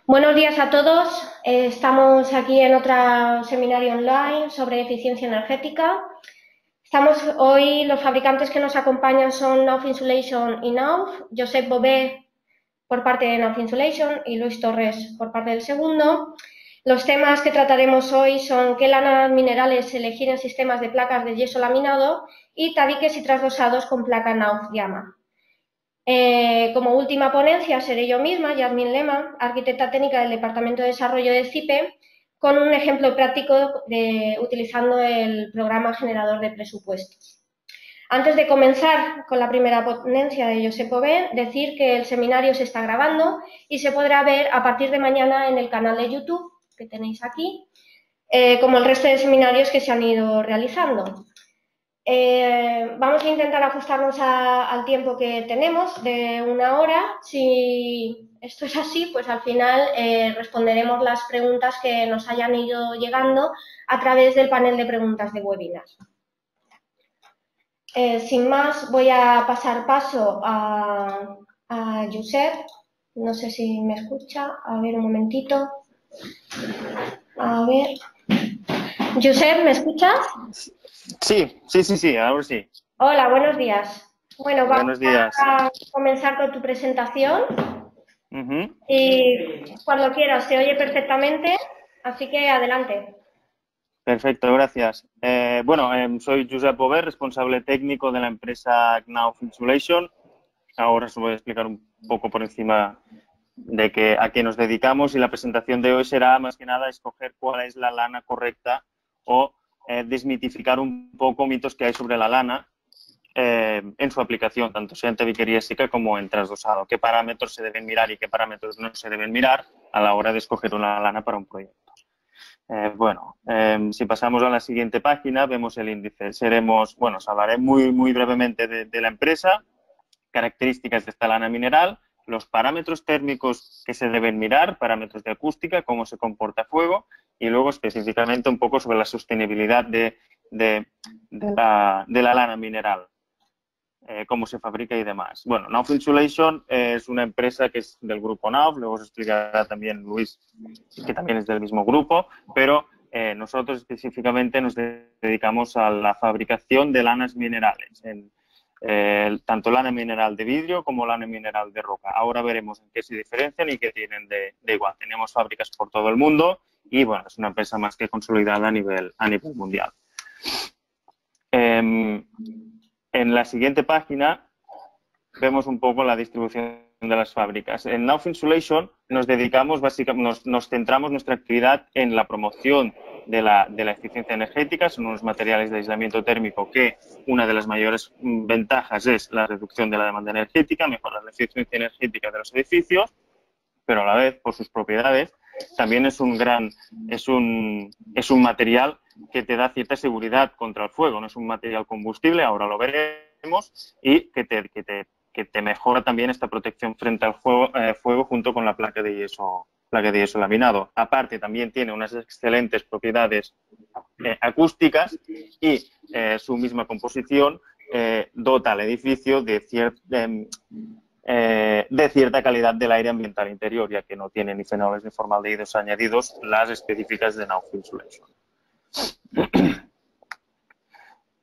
Buenos días a todos. Estamos aquí en otro seminario online sobre eficiencia energética. Hoy los fabricantes que nos acompañan son Knauf Insulation y Knauf, Josep Bové por parte de Knauf Insulation y Luis Torres por parte del segundo. Los temas que trataremos hoy son qué lanas minerales elegir en sistemas de placas de yeso laminado y tabiques y trasdosados con placa Knauf Yama. Como última ponencia seré yo misma, Yasmin Lema, arquitecta técnica del Departamento de Desarrollo de CIPE, con un ejemplo práctico utilizando el programa generador de presupuestos. Antes de comenzar con la primera ponencia de Josep Bové, decir que el seminario se está grabando y se podrá ver a partir de mañana en el canal de YouTube que tenéis aquí, como el resto de seminarios que se han ido realizando. Vamos a intentar ajustarnos al tiempo que tenemos de 1 hora. Si esto es así, pues al final responderemos las preguntas que nos hayan ido llegando a través del panel de preguntas de webinar. Sin más, voy a pasar paso a Josep. No sé si me escucha. A ver, un momentito. A ver. Josep, ¿me escuchas? Sí, ahora sí. Hola, buenos días. Bueno, vamos Buenos días. a comenzar con tu presentación. Y cuando quieras, se oye perfectamente, así que adelante. Perfecto, gracias. Soy Josep Bové, responsable técnico de la empresa Knauf Insulation. Ahora os voy a explicar un poco por encima de a qué nos dedicamos, y la presentación de hoy será más que nada escoger cuál es la lana correcta o desmitificar un poco mitos que hay sobre la lana en su aplicación, tanto sea en tabiquería seca como en trasdosado. ¿Qué parámetros se deben mirar y qué parámetros no se deben mirar a la hora de escoger una lana para un proyecto? Si pasamos a la siguiente página, vemos el índice. Os hablaré muy brevemente de la empresa, características de esta lana mineral, los parámetros térmicos que se deben mirar, parámetros de acústica, cómo se comporta fuego, y luego específicamente un poco sobre la sostenibilidad de la lana mineral. Cómo se fabrica y demás. Bueno, Knauf Insulation es una empresa que es del grupo Knauf, luego os explicará también Luis, que también es del mismo grupo, pero nosotros específicamente nos dedicamos a la fabricación de lanas minerales, tanto lana mineral de vidrio como lana mineral de roca. Ahora veremos en qué se diferencian y qué tienen de igual. Tenemos fábricas por todo el mundo y, bueno, es una empresa más que consolidada a nivel mundial. En la siguiente página vemos un poco la distribución de las fábricas. En Knauf Insulation nos dedicamos, básicamente, nos centramos nuestra actividad en la promoción de la eficiencia energética. Son unos materiales de aislamiento térmico que una de las mayores ventajas es la reducción de la demanda energética, mejorar la eficiencia energética de los edificios, pero a la vez, por sus propiedades, también es un material que te da cierta seguridad contra el fuego. No es un material combustible, ahora lo veremos, y que te mejora también esta protección frente al fuego junto con la placa de yeso laminado. Aparte, también tiene unas excelentes propiedades acústicas y su misma composición dota al edificio de cierta calidad del aire ambiental interior, ya que no tiene ni fenoles ni formaldehídos añadidos, las específicas de Knauf Insulation.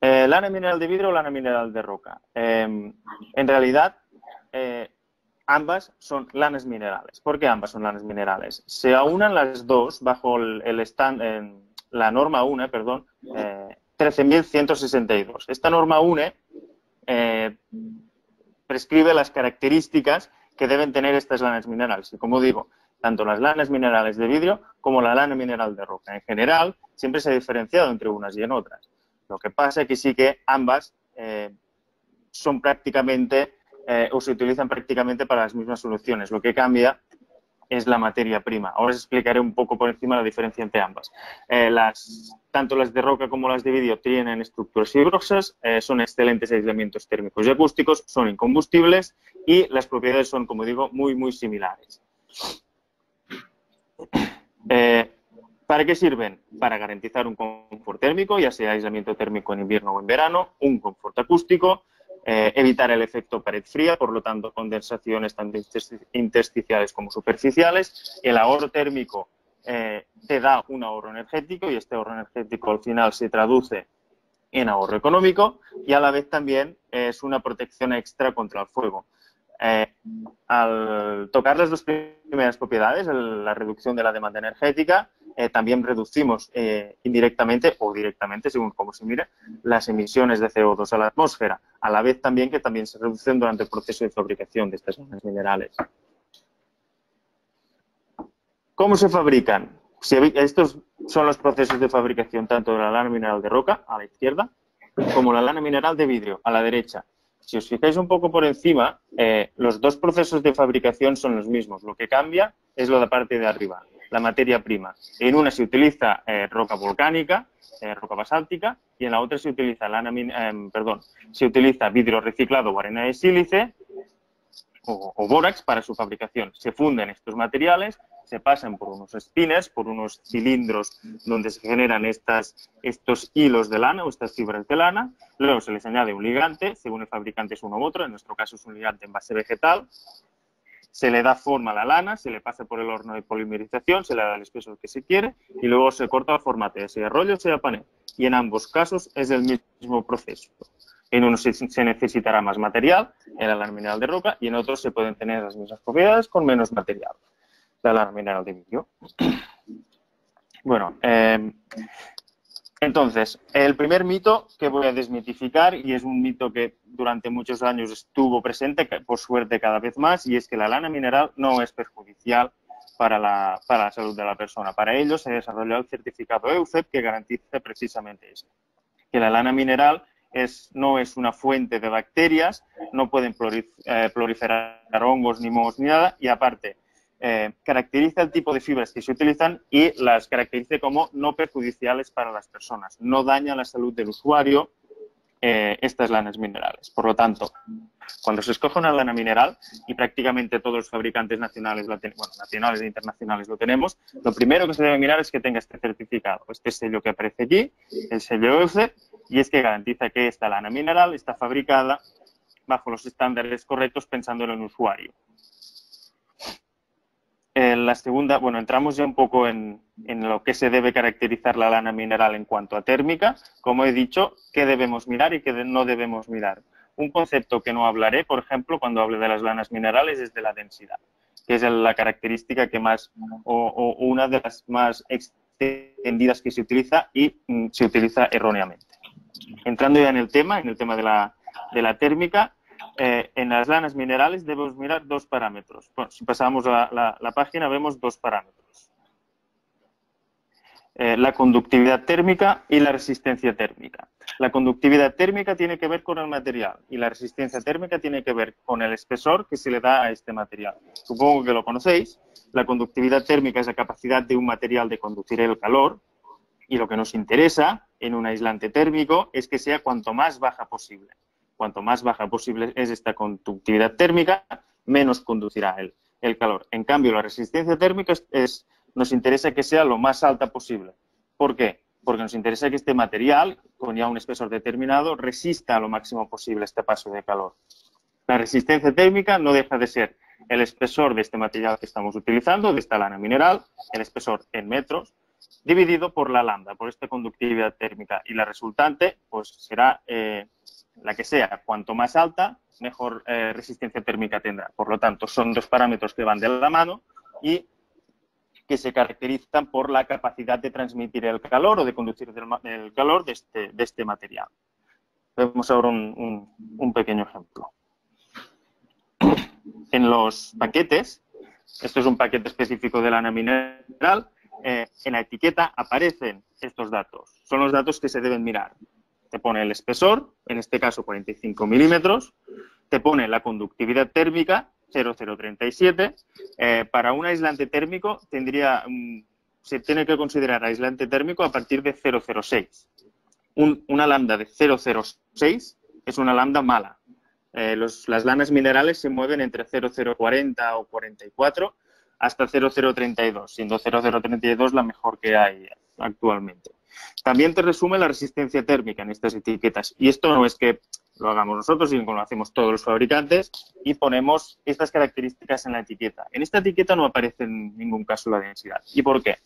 Lana mineral de vidrio o lana mineral de roca. En realidad, ambas son lanas minerales. ¿Por qué ambas son lanas minerales? Se aunan las dos bajo la norma UNE, 13.162. Esta norma UNE prescribe las características que deben tener estas lanas minerales. Y como digo, tanto las lanas minerales de vidrio como la lana mineral de roca. En general, siempre se ha diferenciado entre unas y en otras. Lo que pasa es que sí que ambas son prácticamente o se utilizan prácticamente para las mismas soluciones. Lo que cambia es la materia prima. Ahora os explicaré un poco por encima la diferencia entre ambas. Tanto las de roca como las de vidrio tienen estructuras fibrosas, son excelentes aislamientos térmicos y acústicos, son incombustibles y las propiedades son, como digo, muy similares. ¿Para qué sirven? Para garantizar un confort térmico, ya sea aislamiento térmico en invierno o en verano, un confort acústico, evitar el efecto pared fría, por lo tanto, condensaciones tanto intersticiales como superficiales. El ahorro térmico te da un ahorro energético y este ahorro energético al final se traduce en ahorro económico y a la vez también es una protección extra contra el fuego. Al tocar las dos primeras propiedades, la reducción de la demanda energética, también reducimos indirectamente o directamente, según cómo se mire, las emisiones de CO2 a la atmósfera, a la vez también que también se reducen durante el proceso de fabricación de estas lanas minerales. ¿Cómo se fabrican? Estos son los procesos de fabricación tanto de la lana mineral de roca, a la izquierda, como la lana mineral de vidrio, a la derecha. Si os fijáis un poco por encima, los dos procesos de fabricación son los mismos. Lo que cambia es lo de la parte de arriba, la materia prima. En una se utiliza roca volcánica, roca basáltica, y en la otra se utiliza se utiliza vidrio reciclado o arena de sílice o bórax para su fabricación. Se funden estos materiales, se pasan por unos spinners, por unos cilindros donde se generan estos hilos de lana o estas fibras de lana. Luego se les añade un ligante, según el fabricante es uno u otro, en nuestro caso es un ligante en base vegetal. Se le da forma a la lana, se le pasa por el horno de polimerización, se le da el espesor que se quiere y luego se corta a formato, sea rollo, sea panel. Y en ambos casos es el mismo proceso. En uno se necesitará más material, en la lana mineral de roca, y en otros se pueden tener las mismas propiedades con menos material, la lana mineral de vidrio. Bueno, entonces, el primer mito que voy a desmitificar, y es un mito que durante muchos años estuvo presente, por suerte cada vez más, y es que la lana mineral no es perjudicial para la salud de la persona. Para ello se desarrolló el certificado EUCEP que garantiza precisamente eso, que la lana mineral no es una fuente de bacterias, no pueden proliferar hongos, ni mohos, ni nada, y aparte caracteriza el tipo de fibras que se utilizan y las caracteriza como no perjudiciales para las personas. No daña la salud del usuario estas lanas minerales. Por lo tanto, cuando se escoge una lana mineral, y prácticamente todos los fabricantes nacionales, nacionales e internacionales lo tenemos, lo primero que se debe mirar es que tenga este certificado, este sello que aparece aquí, el sello EUCEP, y es que garantiza que esta lana mineral está fabricada bajo los estándares correctos pensando en el usuario. La segunda, entramos ya un poco en lo que se debe caracterizar la lana mineral en cuanto a térmica. Como he dicho, qué debemos mirar y qué no debemos mirar. Un concepto que no hablaré, por ejemplo, cuando hable de las lanas minerales, es de la densidad, que es la característica que más, o una de las más extendidas que se utiliza y se utiliza erróneamente. Entrando ya en el tema de la térmica, en las lanas minerales debemos mirar dos parámetros. Bueno, si pasamos la página vemos dos parámetros. La conductividad térmica y la resistencia térmica. La conductividad térmica tiene que ver con el material y la resistencia térmica tiene que ver con el espesor que se le da a este material. Supongo que lo conocéis. La conductividad térmica es la capacidad de un material de conducir el calor y lo que nos interesa en un aislante térmico es que sea cuanto más baja posible. Cuanto más baja posible es esta conductividad térmica, menos conducirá el calor. En cambio, la resistencia térmica nos interesa que sea lo más alta posible. ¿Por qué? Porque nos interesa que este material, con ya un espesor determinado, resista lo máximo posible este paso de calor. La resistencia térmica no deja de ser el espesor de este material que estamos utilizando, de esta lana mineral, el espesor en metros, dividido por la lambda, por esta conductividad térmica. Y la resultante, pues será la que sea. Cuanto más alta, mejor resistencia térmica tendrá. Por lo tanto, son dos parámetros que van de la mano y que se caracterizan por la capacidad de transmitir el calor o de conducir el calor de este material. Vemos ahora un pequeño ejemplo. En los paquetes, esto es un paquete específico de lana mineral, en la etiqueta aparecen estos datos. Son los datos que se deben mirar. Te pone el espesor, en este caso 45 milímetros, te pone la conductividad térmica, 0,037. Para un aislante térmico se tiene que considerar aislante térmico a partir de 0,06. Una lambda de 0,06 es una lambda mala. Las lanas minerales se mueven entre 0,040 o 44 hasta 0,032, siendo 0,032 la mejor que hay actualmente. También te resume la resistencia térmica en estas etiquetas. Y esto no es que lo hagamos nosotros, sino que lo hacemos todos los fabricantes y ponemos estas características en la etiqueta. En esta etiqueta no aparece en ningún caso la densidad. ¿Y por qué?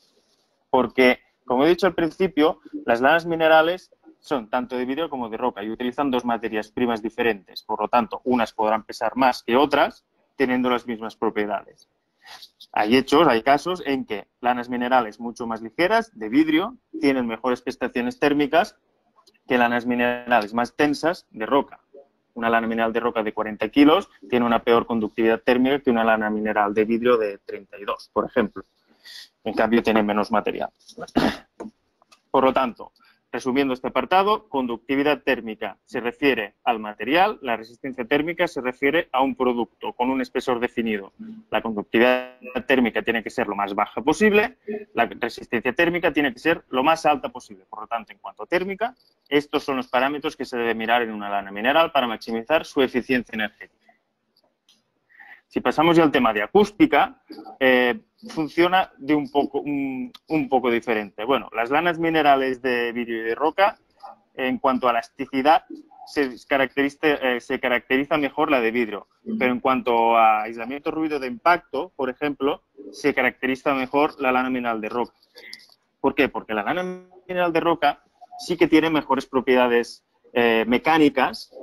Porque, como he dicho al principio, las lanas minerales son tanto de vidrio como de roca y utilizan dos materias primas diferentes. Por lo tanto, unas podrán pesar más que otras, teniendo las mismas propiedades. Hay casos en que lanas minerales mucho más ligeras, de vidrio, tienen mejores prestaciones térmicas que lanas minerales más tensas de roca. Una lana mineral de roca de 40 kilos tiene una peor conductividad térmica que una lana mineral de vidrio de 32, por ejemplo. En cambio, tiene menos material. Por lo tanto, resumiendo este apartado, conductividad térmica se refiere al material, la resistencia térmica se refiere a un producto con un espesor definido. La conductividad térmica tiene que ser lo más baja posible, la resistencia térmica tiene que ser lo más alta posible. Por lo tanto, en cuanto a térmica, estos son los parámetros que se debe mirar en una lana mineral para maximizar su eficiencia energética. Si pasamos ya al tema de acústica, funciona de un poco diferente. Bueno, las lanas minerales de vidrio y de roca, en cuanto a elasticidad, se caracteriza mejor la de vidrio, pero en cuanto a aislamiento ruido de impacto, por ejemplo, se caracteriza mejor la lana mineral de roca. ¿Por qué? Porque la lana mineral de roca sí que tiene mejores propiedades mecánicas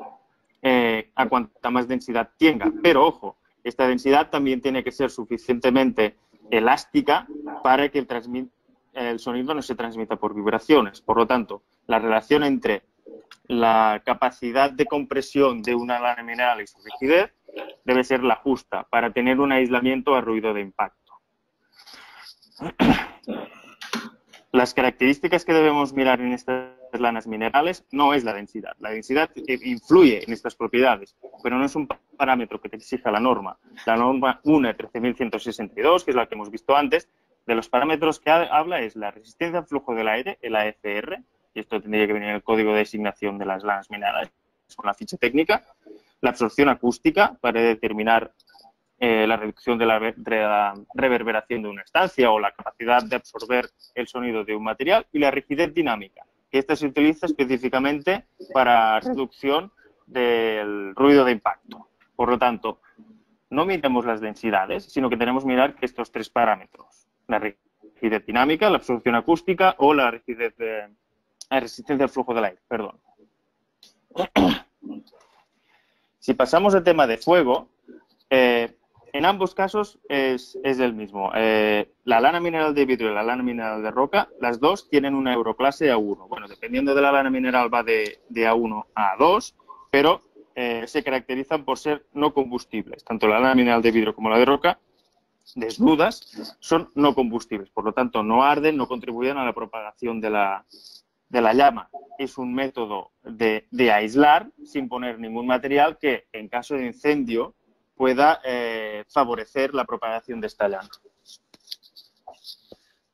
a cuanta más densidad tenga, pero ojo, esta densidad también tiene que ser suficientemente elástica para que el sonido no se transmita por vibraciones. Por lo tanto, la relación entre la capacidad de compresión de una lana mineral y su rigidez debe ser la justa para tener un aislamiento a ruido de impacto. Las características que debemos mirar en estas lanas minerales no es la densidad. La densidad influye en estas propiedades, pero no es un parámetro que te exija la norma. La norma UNE 13162, que es la que hemos visto antes, de los parámetros que habla es la resistencia al flujo del aire, el AFR, y esto tendría que venir en el código de designación de las lanas minerales con la ficha técnica, la absorción acústica para determinar la reducción de la reverberación de una estancia o la capacidad de absorber el sonido de un material, y la rigidez dinámica, que esta se utiliza específicamente para reducción del ruido de impacto. Por lo tanto, no miremos las densidades, sino que tenemos que mirar estos tres parámetros: la rigidez dinámica, la absorción acústica o la resistencia al flujo del aire. Perdón. Si pasamos al tema de fuego, en ambos casos es el mismo. La lana mineral de vidrio y la lana mineral de roca, las dos tienen una euroclase A1. Bueno, dependiendo de la lana mineral va de A1 a A2, pero se caracterizan por ser no combustibles. Tanto la lana mineral de vidrio como la de roca, desnudas, son no combustibles. Por lo tanto, no arden, no contribuyen a la propagación de la llama. Es un método de aislar sin poner ningún material que, en caso de incendio, pueda favorecer la propagación de esta llama.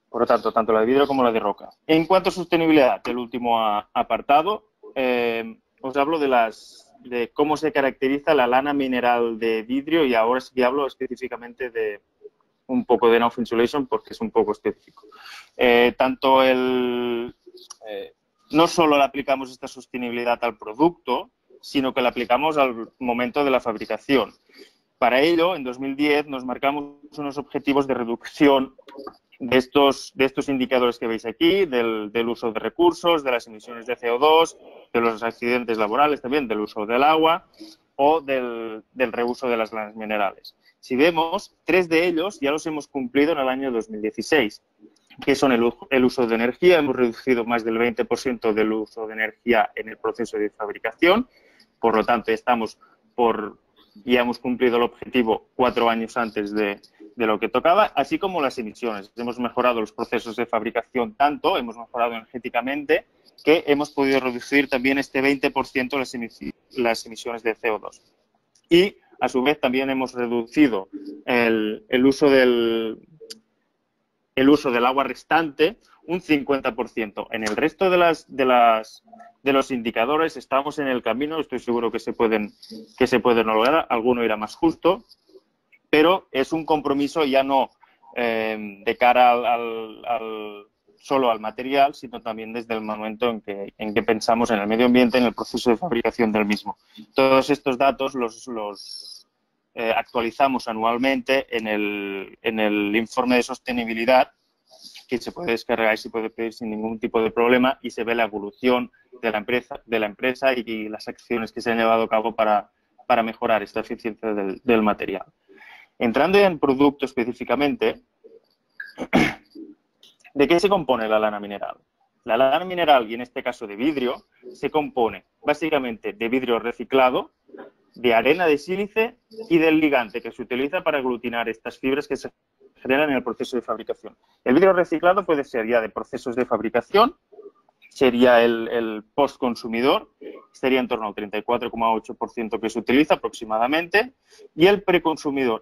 Por lo tanto, tanto la de vidrio como la de roca. En cuanto a sostenibilidad, el último apartado, os hablo de cómo se caracteriza la lana mineral de vidrio, y ahora sí hablo específicamente de un poco de Knauf Insulation porque es un poco específico. No solo le aplicamos esta sostenibilidad al producto, sino que la aplicamos al momento de la fabricación. Para ello, en 2010 nos marcamos unos objetivos de reducción de estos indicadores que veis aquí, del uso de recursos, de las emisiones de CO2, de los accidentes laborales también, del uso del agua o del reuso de las lanas minerales. Si vemos, 3 de ellos ya los hemos cumplido en el año 2016, que son el uso de energía. Hemos reducido más del 20% del uso de energía en el proceso de fabricación. Por lo tanto, ya hemos cumplido el objetivo 4 años antes de lo que tocaba, así como las emisiones. Hemos mejorado los procesos de fabricación tanto, hemos mejorado energéticamente, que hemos podido reducir también este 20% las emisiones de CO2. Y, a su vez, también hemos reducido el uso del agua restante un 50%. En el resto de los indicadores estamos en el camino, estoy seguro que se pueden lograr, alguno irá más justo, pero es un compromiso ya no de cara al solo al material, sino también desde el momento en que pensamos en el medio ambiente, en el proceso de fabricación del mismo. Todos estos datos los actualizamos anualmente en el informe de sostenibilidad, que se puede descargar y se puede pedir sin ningún tipo de problema, y se ve la evolución de la empresa y las acciones que se han llevado a cabo para mejorar esta eficiencia del material. Entrando en producto específicamente, ¿de qué se compone la lana mineral? La lana mineral, y en este caso de vidrio, se compone básicamente de vidrio reciclado, de arena de sílice y del ligante que se utiliza para aglutinar estas fibras que se generan en el proceso de fabricación. El vidrio reciclado puede ser ya de procesos de fabricación, sería el postconsumidor, sería en torno al 34,8% que se utiliza aproximadamente, y el preconsumidor,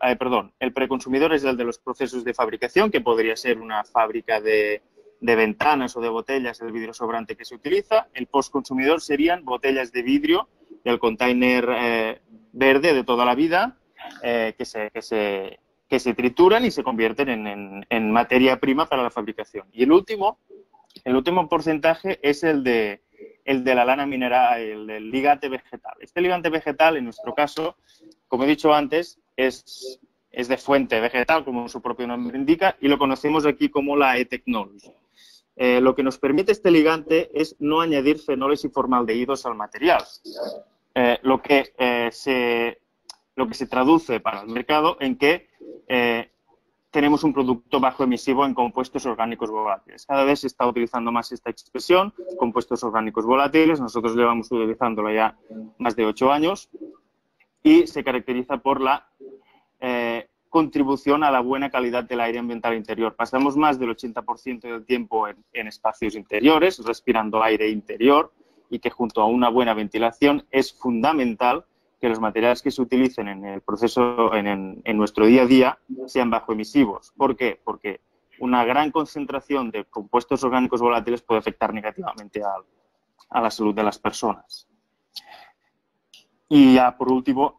el preconsumidor es el de los procesos de fabricación, que podría ser una fábrica de ventanas o de botellas, el vidrio sobrante que se utiliza. El postconsumidor serían botellas de vidrio del container verde de toda la vida, que se trituran y se convierten en materia prima para la fabricación. Y el último porcentaje es el de la lana mineral, el del ligante vegetal. Este ligante vegetal, en nuestro caso, como he dicho antes, es de fuente vegetal, como su propio nombre indica, y lo conocemos aquí como la e-technology. Lo que nos permite este ligante es no añadir fenoles y formaldehídos al material, lo que se traduce para el mercado en que tenemos un producto bajo emisivo en compuestos orgánicos volátiles. Cada vez se está utilizando más esta expresión, compuestos orgánicos volátiles. Nosotros llevamos utilizándola ya más de 8 años y se caracteriza por la contribución a la buena calidad del aire ambiental interior. Pasamos más del 80% del tiempo en espacios interiores, respirando aire interior, y que junto a una buena ventilación es fundamental que los materiales que se utilicen en el proceso, en nuestro día a día, sean bajo emisivos. ¿Por qué? Porque una gran concentración de compuestos orgánicos volátiles puede afectar negativamente a la salud de las personas. Y ya por último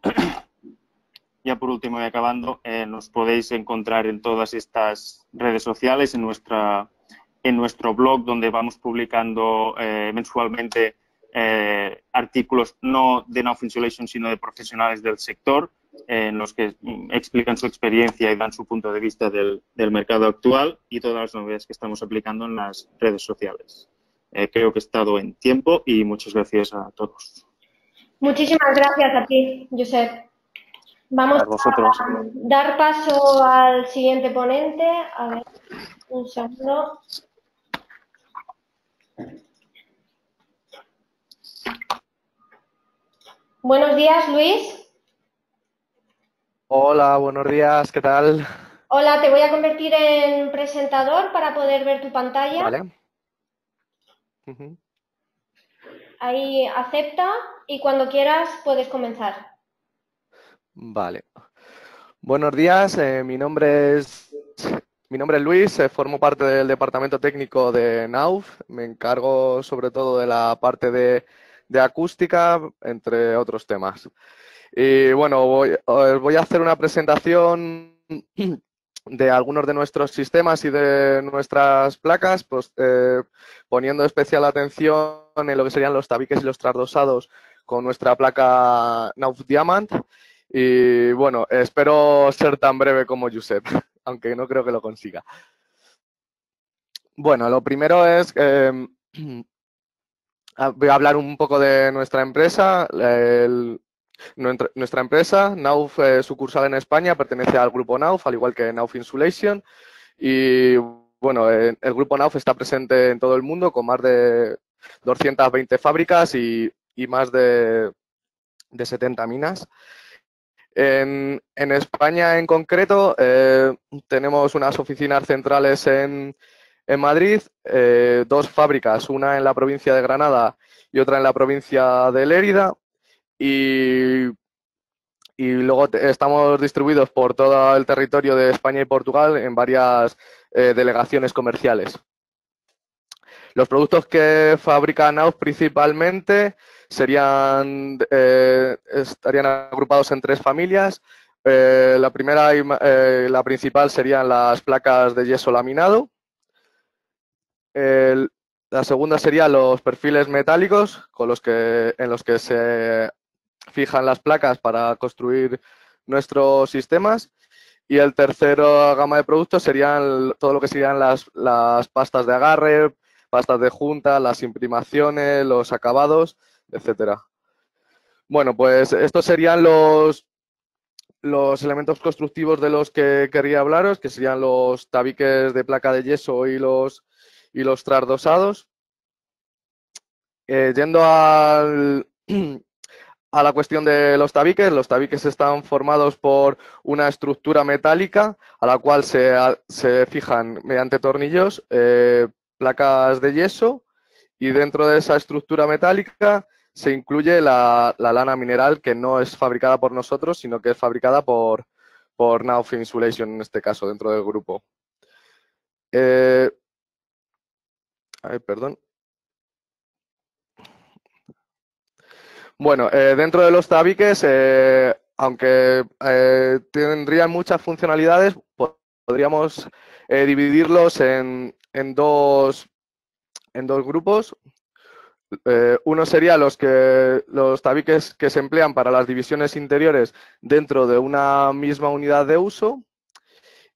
y acabando, nos podéis encontrar en todas estas redes sociales, en nuestro blog, donde vamos publicando mensualmente artículos no de Knauf Insulation, sino de profesionales del sector, en los que explican su experiencia y dan su punto de vista del mercado actual y todas las novedades que estamos aplicando en las redes sociales. Creo que he estado en tiempo y muchas gracias a todos. Muchísimas gracias a ti, Josep. Vamos a dar paso al siguiente ponente. A ver, un segundo. Buenos días, Luis. Hola, buenos días, ¿qué tal? Hola, te voy a convertir en presentador para poder ver tu pantalla. Vale. Ahí acepta y cuando quieras puedes comenzar. Vale. Buenos días, mi nombre es Luis, formo parte del departamento técnico de Knauf, me encargo sobre todo de la parte de acústica, entre otros temas. Y bueno, os voy a hacer una presentación de algunos de nuestros sistemas y de nuestras placas, pues poniendo especial atención en lo que serían los tabiques y los trasdosados con nuestra placa Knauf Diamant. Y bueno, espero ser tan breve como Josep, aunque no creo que lo consiga. Bueno, lo primero es voy a hablar un poco de nuestra empresa. Nuestra empresa, Knauf, sucursal en España, pertenece al grupo Knauf, al igual que Knauf Insulation. Y bueno, el grupo Knauf está presente en todo el mundo con más de 220 fábricas y más de 70 minas. En España en concreto tenemos unas oficinas centrales en Madrid, 2 fábricas, una en la provincia de Granada y otra en la provincia de Lérida, y luego estamos distribuidos por todo el territorio de España y Portugal en varias delegaciones comerciales. Los productos que fabrica Knauf principalmente estarían agrupados en 3 familias. La primera y la principal serían las placas de yeso laminado. La segunda sería los perfiles metálicos en los que se fijan las placas para construir nuestros sistemas. Y el tercero gama de productos serían todo lo que serían las pastas de agarre, pastas de junta, las imprimaciones, los acabados, etcétera. Bueno, pues estos serían los elementos constructivos de los que quería hablaros, que serían los tabiques de placa de yeso y los trasdosados. Yendo a la cuestión de los tabiques están formados por una estructura metálica a la cual se fijan mediante tornillos placas de yeso, y dentro de esa estructura metálica se incluye la lana mineral, que no es fabricada por nosotros, sino que es fabricada por Nauf Insulation, en este caso, dentro del grupo. Perdón. Bueno, dentro de los tabiques, aunque tendrían muchas funcionalidades, podríamos dividirlos en dos grupos. Uno sería los tabiques que se emplean para las divisiones interiores dentro de una misma unidad de uso,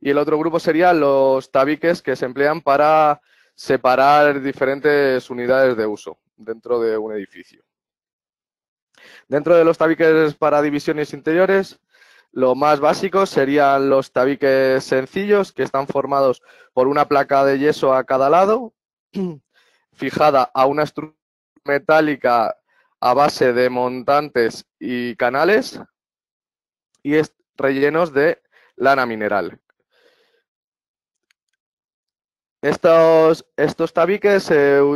y el otro grupo sería los tabiques que se emplean para separar diferentes unidades de uso dentro de un edificio. Dentro de los tabiques para divisiones interiores, lo más básico serían los tabiques sencillos, que están formados por una placa de yeso a cada lado, fijada a una estructura metálica a base de montantes y canales, y rellenos de lana mineral. Estos tabiques,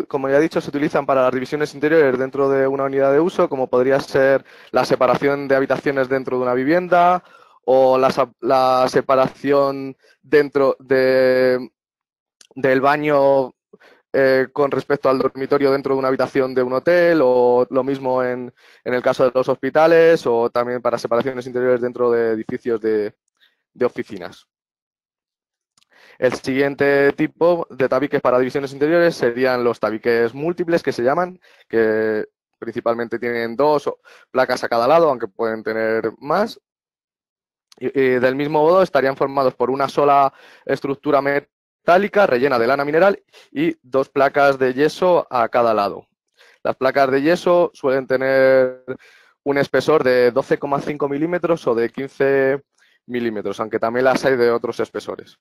como ya he dicho, se utilizan para las divisiones interiores dentro de una unidad de uso, como podría ser la separación de habitaciones dentro de una vivienda, o la separación dentro del baño con respecto al dormitorio dentro de una habitación de un hotel, o lo mismo en el caso de los hospitales, o también para separaciones interiores dentro de edificios de oficinas. El siguiente tipo de tabiques para divisiones interiores serían los tabiques múltiples, que se llaman, que principalmente tienen dos placas a cada lado, aunque pueden tener más. Y del mismo modo estarían formados por una sola estructura metálica rellena de lana mineral y dos placas de yeso a cada lado. Las placas de yeso suelen tener un espesor de 12,5 milímetros o de 15 milímetros, aunque también las hay de otros espesores.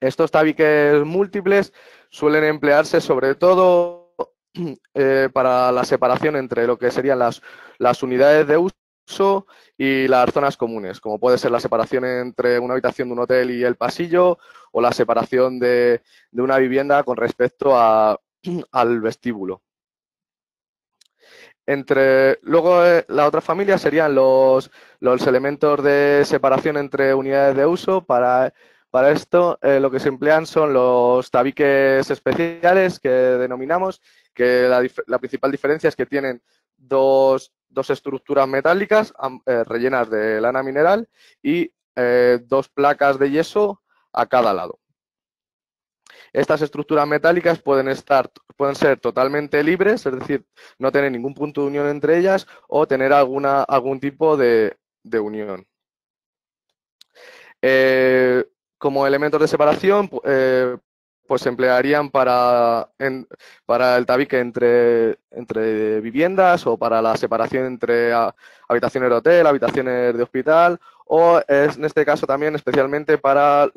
Estos tabiques múltiples suelen emplearse sobre todo para la separación entre lo que serían las unidades de uso y las zonas comunes, como puede ser la separación entre una habitación de un hotel y el pasillo, o la separación de una vivienda con respecto al vestíbulo. Luego, la otra familia serían los elementos de separación entre unidades de uso. Para esto, lo que se emplean son los tabiques especiales, que denominamos, que la principal diferencia es que tienen dos estructuras metálicas rellenas de lana mineral y dos placas de yeso a cada lado. Estas estructuras metálicas pueden ser totalmente libres, es decir, no tener ningún punto de unión entre ellas, o tener algún tipo de unión. Como elementos de separación, pues se emplearían para el tabique entre viviendas, o para la separación entre habitaciones de hotel, habitaciones de hospital, o en este caso también especialmente para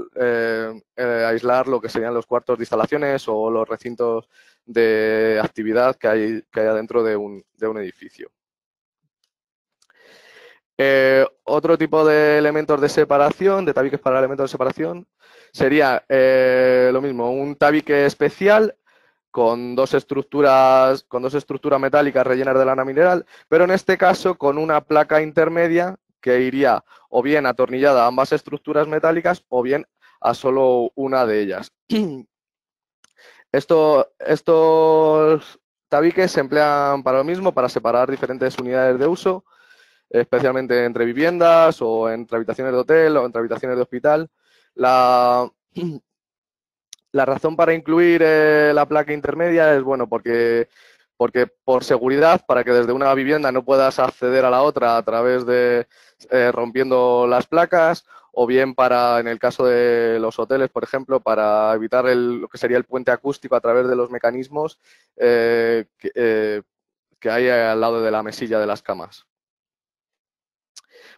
aislar lo que serían los cuartos de instalaciones o los recintos de actividad que haya dentro de un edificio. Otro tipo de elementos de separación, de tabiques para elementos de separación, sería lo mismo, un tabique especial con dos estructuras metálicas rellenas de lana mineral, pero en este caso con una placa intermedia que iría o bien atornillada a ambas estructuras metálicas o bien a solo una de ellas. Estos tabiques se emplean para lo mismo, para separar diferentes unidades de uso, especialmente entre viviendas, o entre habitaciones de hotel, o entre habitaciones de hospital. La razón para incluir la placa intermedia es, bueno, porque por seguridad, para que desde una vivienda no puedas acceder a la otra a través de rompiendo las placas, o bien para, en el caso de los hoteles, por ejemplo, para evitar lo que sería el puente acústico a través de los mecanismos que hay al lado de la mesilla de las camas.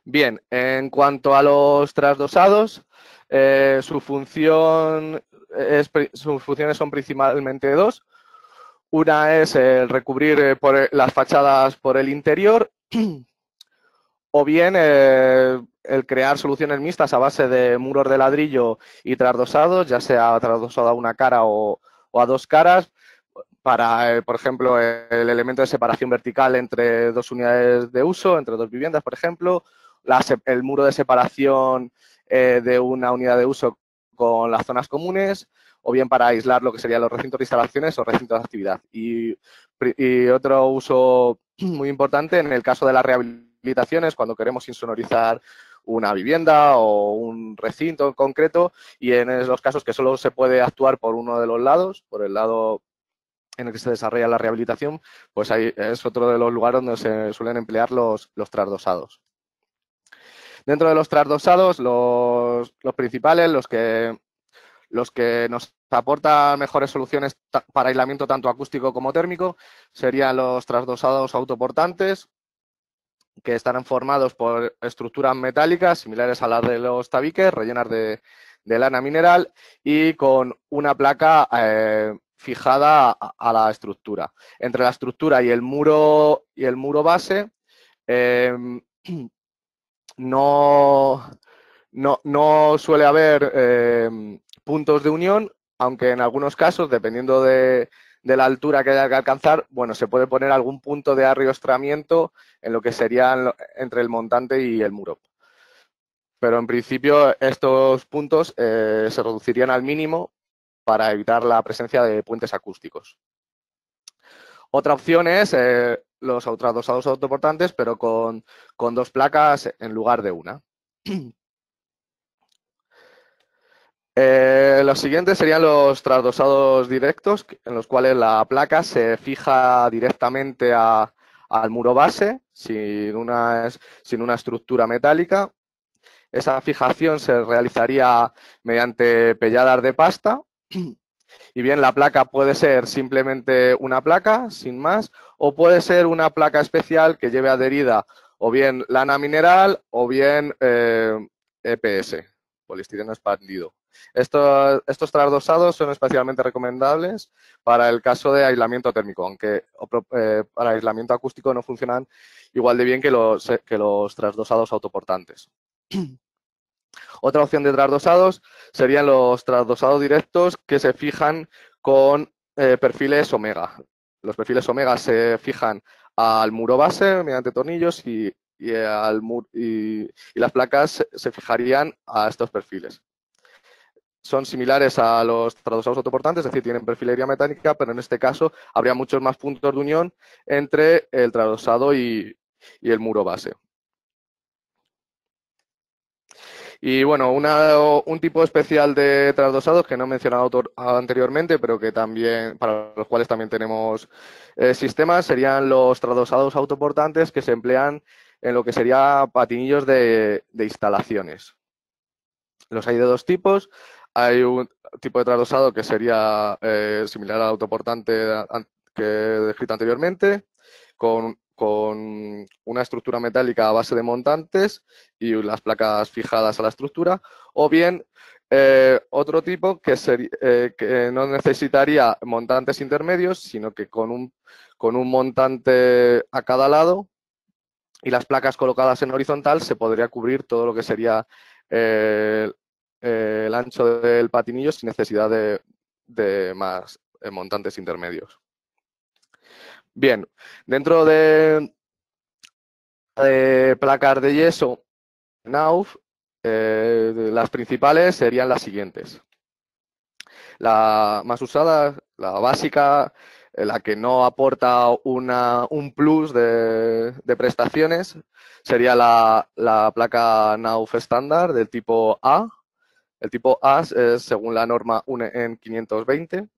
Bien, en cuanto a los trasdosados, sus funciones son principalmente dos. Una es el recubrir las fachadas por el interior o bien el crear soluciones mixtas a base de muros de ladrillo y trasdosados, ya sea trasdosado a una cara o a dos caras, para, por ejemplo, el elemento de separación vertical entre dos unidades de uso, entre dos viviendas, por ejemplo, el muro de separación de una unidad de uso con las zonas comunes, o bien para aislar lo que serían los recintos de instalaciones o recintos de actividad. Y otro uso muy importante en el caso de las rehabilitaciones, cuando queremos insonorizar una vivienda o un recinto en concreto, y en los casos que solo se puede actuar por uno de los lados, por el lado en el que se desarrolla la rehabilitación, pues ahí es otro de los lugares donde se suelen emplear los trasdosados. Dentro de los trasdosados, los principales, los que nos aportan mejores soluciones para aislamiento tanto acústico como térmico, serían los trasdosados autoportantes, que estarán formados por estructuras metálicas similares a las de los tabiques, rellenas de lana mineral y con una placa fijada a la estructura. Entre la estructura y el muro base no suele haber puntos de unión, aunque en algunos casos, dependiendo de la altura que haya que alcanzar, bueno, se puede poner algún punto de arriostramiento en lo que sería entre el montante y el muro. Pero en principio estos puntos se reducirían al mínimo para evitar la presencia de puentes acústicos. Otra opción es los trasdosados autoportantes, pero con dos placas en lugar de una. Los siguientes serían los trasdosados directos, en los cuales la placa se fija directamente al muro base, sin una estructura metálica. Esa fijación se realizaría mediante pelladas de pasta. Y bien, la placa puede ser simplemente una placa, sin más, o puede ser una placa especial que lleve adherida o bien lana mineral o bien EPS, poliestireno expandido. Estos trasdosados son especialmente recomendables para el caso de aislamiento térmico, aunque para aislamiento acústico no funcionan igual de bien que los trasdosados autoportantes. Otra opción de trasdosados serían los trasdosados directos que se fijan con perfiles omega. Los perfiles omega se fijan al muro base mediante tornillos y las placas se fijarían a estos perfiles. Son similares a los trasdosados autoportantes, es decir, tienen perfilería metálica, pero en este caso habría muchos más puntos de unión entre el trasdosado y el muro base. Y bueno, un tipo especial de trasdosados que no he mencionado anteriormente, pero que también para los cuales también tenemos sistemas, serían los trasdosados autoportantes que se emplean en lo que sería patinillos de instalaciones. Los hay de dos tipos. Hay un tipo de trasdosado que sería similar al autoportante que he descrito anteriormente, con una estructura metálica a base de montantes y las placas fijadas a la estructura, o bien otro tipo que no necesitaría montantes intermedios, sino que con un montante a cada lado y las placas colocadas en horizontal se podría cubrir todo lo que sería el ancho del patinillo sin necesidad de más montantes intermedios. Bien, dentro de placas de yeso Knauf, las principales serían las siguientes. La más usada, la básica, la que no aporta un plus de prestaciones, sería la placa Knauf estándar del tipo A, El tipo A es según la norma UNE en 520.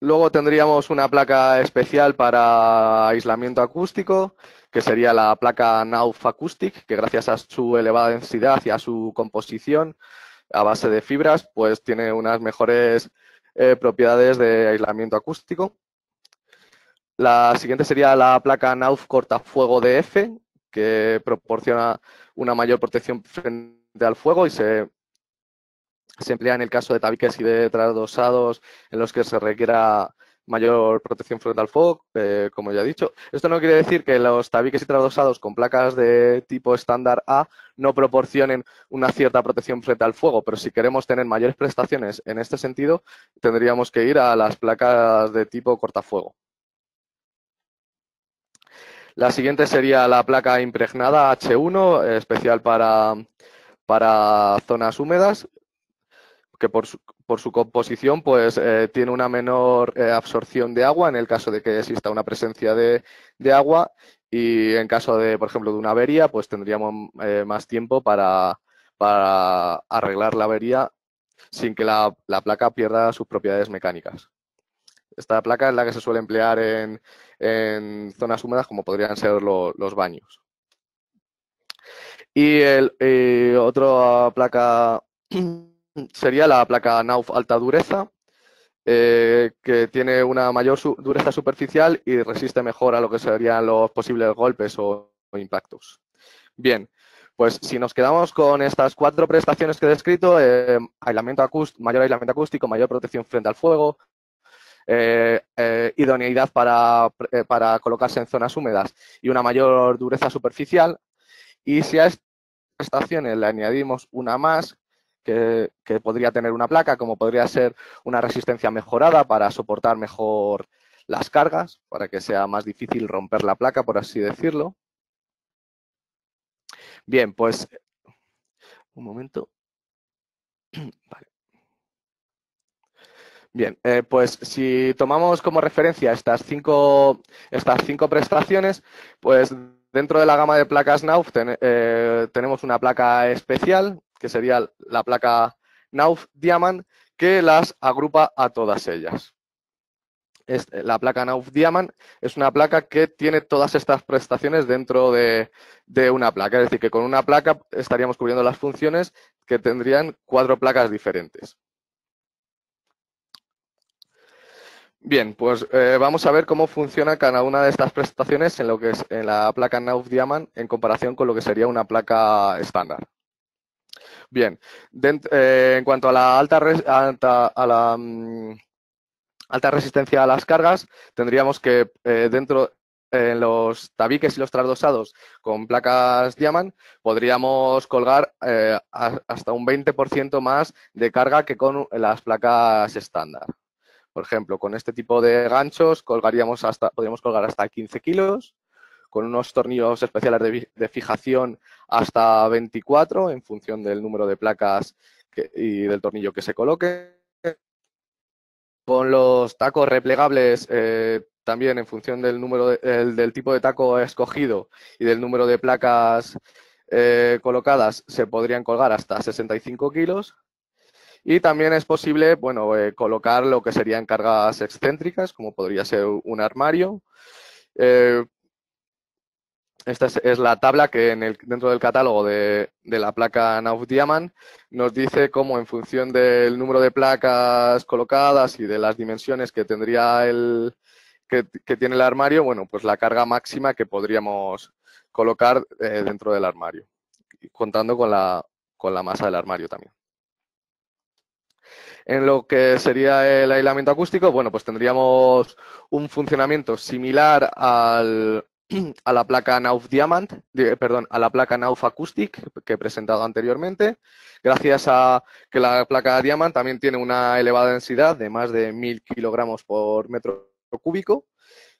Luego tendríamos una placa especial para aislamiento acústico, que sería la placa Knauf Acoustic, que gracias a su elevada densidad y a su composición a base de fibras, pues tiene unas mejores propiedades de aislamiento acústico. La siguiente sería la placa Knauf Cortafuego DF, que proporciona una mayor protección frente al fuego y se emplea en el caso de tabiques y de trasdosados en los que se requiera mayor protección frente al fuego, como ya he dicho. Esto no quiere decir que los tabiques y trasdosados con placas de tipo estándar A no proporcionen una cierta protección frente al fuego, pero si queremos tener mayores prestaciones en este sentido, tendríamos que ir a las placas de tipo cortafuego. La siguiente sería la placa impregnada H1, especial para zonas húmedas, que por su composición pues tiene una menor absorción de agua en el caso de que exista una presencia de agua, y en caso de, por ejemplo, de una avería, pues tendríamos más tiempo para arreglar la avería sin que la placa pierda sus propiedades mecánicas. Esta placa es la que se suele emplear en zonas húmedas como podrían ser los baños. Y otra placa sería la placa Knauf alta dureza, que tiene una mayor dureza superficial y resiste mejor a lo que serían los posibles golpes o impactos. Bien, pues si nos quedamos con estas 4 prestaciones que he descrito, mayor aislamiento acústico, mayor protección frente al fuego, idoneidad para colocarse en zonas húmedas y una mayor dureza superficial, y si a estas prestaciones le añadimos una más, que podría tener una placa, como podría ser una resistencia mejorada para soportar mejor las cargas, para que sea más difícil romper la placa, por así decirlo. Bien, pues un momento. Vale. Bien, pues si tomamos como referencia estas cinco prestaciones, pues dentro de la gama de placas Knauf tenemos una placa especial, que sería la placa Knauf Diamant, que las agrupa a todas ellas. La placa Knauf Diamant es una placa que tiene todas estas prestaciones dentro de una placa, es decir, que con una placa estaríamos cubriendo las funciones que tendrían 4 placas diferentes. Bien, pues vamos a ver cómo funciona cada una de estas prestaciones en lo que es en la placa Knauf Diamant en comparación con lo que sería una placa estándar. Bien, en cuanto a la alta resistencia a las cargas, tendríamos que en los tabiques y los trasdosados con placas Diamant podríamos colgar hasta un 20% más de carga que con las placas estándar. Por ejemplo, con este tipo de ganchos podríamos colgar hasta 15 kilos, con unos tornillos especiales de fijación hasta 24 en función del número de placas y del tornillo que se coloque. Con los tacos replegables, también en función del número del tipo de taco escogido y del número de placas colocadas, se podrían colgar hasta 65 kilos. Y también es posible, bueno, colocar lo que serían cargas excéntricas, como podría ser un armario. Esta es la tabla que dentro del catálogo de la placa Knauf Diamant nos dice cómo, en función del número de placas colocadas y de las dimensiones que tendría que tiene el armario, bueno, pues la carga máxima que podríamos colocar dentro del armario, contando con la masa del armario también. En lo que sería el aislamiento acústico, bueno, pues tendríamos un funcionamiento similar a la placa Knauf Diamant, a la placa Knauf Acoustic que he presentado anteriormente, gracias a que la placa Diamant también tiene una elevada densidad de más de 1000 kilogramos por metro cúbico.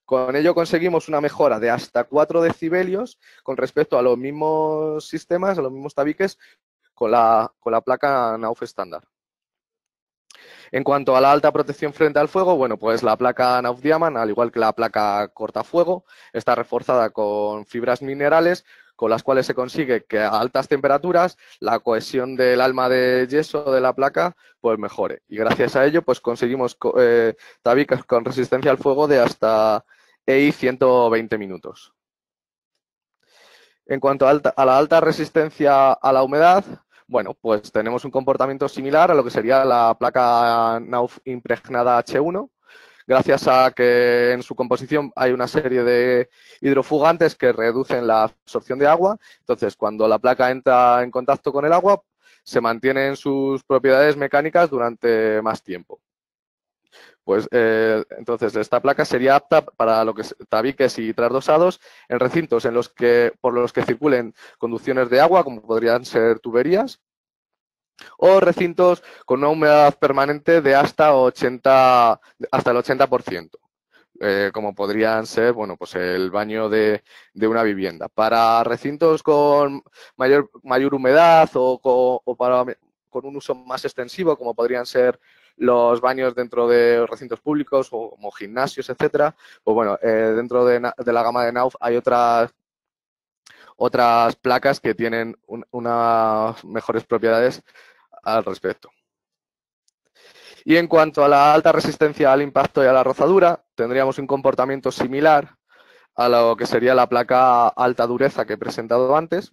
Con ello conseguimos una mejora de hasta 4 decibelios con respecto a los mismos sistemas, a los mismos tabiques, con la placa Knauf estándar. En cuanto a la alta protección frente al fuego, bueno, pues la placa Knauf Diamant, al igual que la placa cortafuego, está reforzada con fibras minerales con las cuales se consigue que a altas temperaturas la cohesión del alma de yeso de la placa pues mejore. Y gracias a ello pues conseguimos tabiques con resistencia al fuego de hasta EI 120 minutos. En cuanto a la alta resistencia a la humedad, bueno, pues tenemos un comportamiento similar a lo que sería la placa Knauf impregnada H1, gracias a que en su composición hay una serie de hidrofugantes que reducen la absorción de agua. Entonces, cuando la placa entra en contacto con el agua, se mantienen sus propiedades mecánicas durante más tiempo. Pues entonces esta placa sería apta para lo que es tabiques y trasdosados en recintos por los que circulen conducciones de agua, como podrían ser tuberías, o recintos con una humedad permanente de hasta el 80%. Como podrían ser, bueno, pues el baño de una vivienda. Para recintos con mayor humedad con un uso más extensivo, como podrían ser los baños dentro de recintos públicos o como gimnasios, etcétera, pues bueno, dentro de la gama de Knauf hay otras placas que tienen unas mejores propiedades al respecto. Y en cuanto a la alta resistencia al impacto y a la rozadura, tendríamos un comportamiento similar a lo que sería la placa alta dureza que he presentado antes.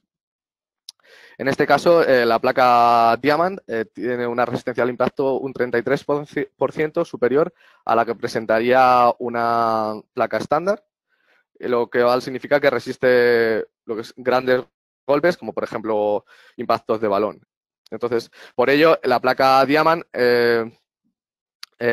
En este caso, la placa Diamant tiene una resistencia al impacto un 33% superior a la que presentaría una placa estándar, lo que significa que resiste lo que es grandes golpes, como por ejemplo impactos de balón. Entonces, por ello, la placa Diamant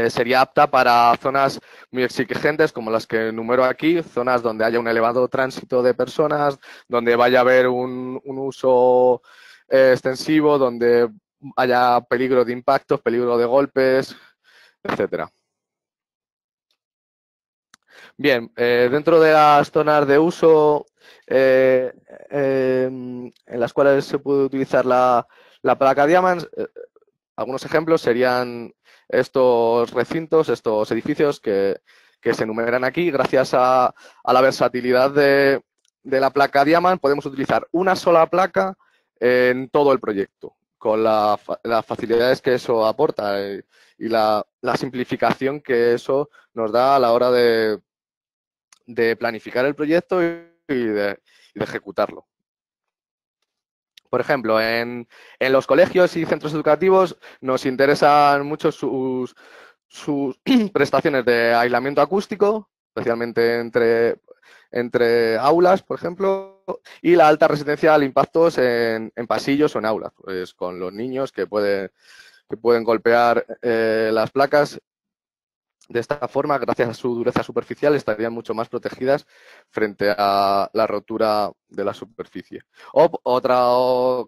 sería apta para zonas muy exigentes como las que enumero aquí, zonas donde haya un elevado tránsito de personas, donde vaya a haber un uso extensivo, donde haya peligro de impactos, peligro de golpes, etcétera. Bien, dentro de las zonas de uso en las cuales se puede utilizar la placa Diamant, algunos ejemplos serían estos recintos, estos edificios que se enumeran aquí. Gracias a la versatilidad de la placa Diamant podemos utilizar una sola placa en todo el proyecto, con las facilidades que eso aporta y la simplificación que eso nos da a la hora de planificar el proyecto y de ejecutarlo. Por ejemplo, en los colegios y centros educativos nos interesan mucho sus prestaciones de aislamiento acústico, especialmente entre aulas, por ejemplo, y la alta resistencia al impactos en pasillos o en aulas, pues con los niños que pueden golpear las placas. De esta forma, gracias a su dureza superficial, estarían mucho más protegidas frente a la rotura de la superficie. Otra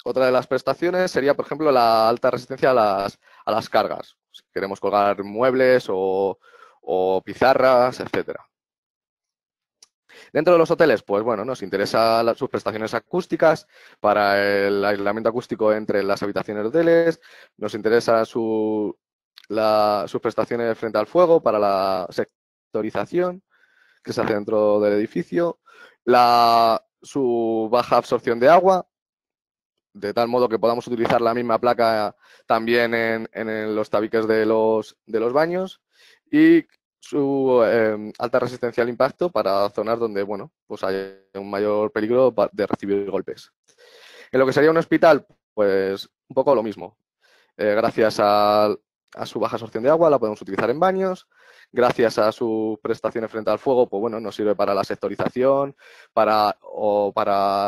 de las prestaciones sería, por ejemplo, la alta resistencia a las cargas. Si queremos colgar muebles o pizarras, etcétera. Dentro de los hoteles, pues bueno, nos interesan sus prestaciones acústicas para el aislamiento acústico entre las habitaciones de hoteles, nos interesa sus prestaciones frente al fuego para la sectorización que se hace dentro del edificio, su baja absorción de agua, de tal modo que podamos utilizar la misma placa también en los tabiques de los baños, y su alta resistencia al impacto para zonas donde, bueno, pues hay un mayor peligro de recibir golpes. En lo que sería un hospital, pues un poco lo mismo. Gracias a su baja absorción de agua la podemos utilizar en baños. Gracias a sus prestaciones frente al fuego, pues bueno, nos sirve para la sectorización, para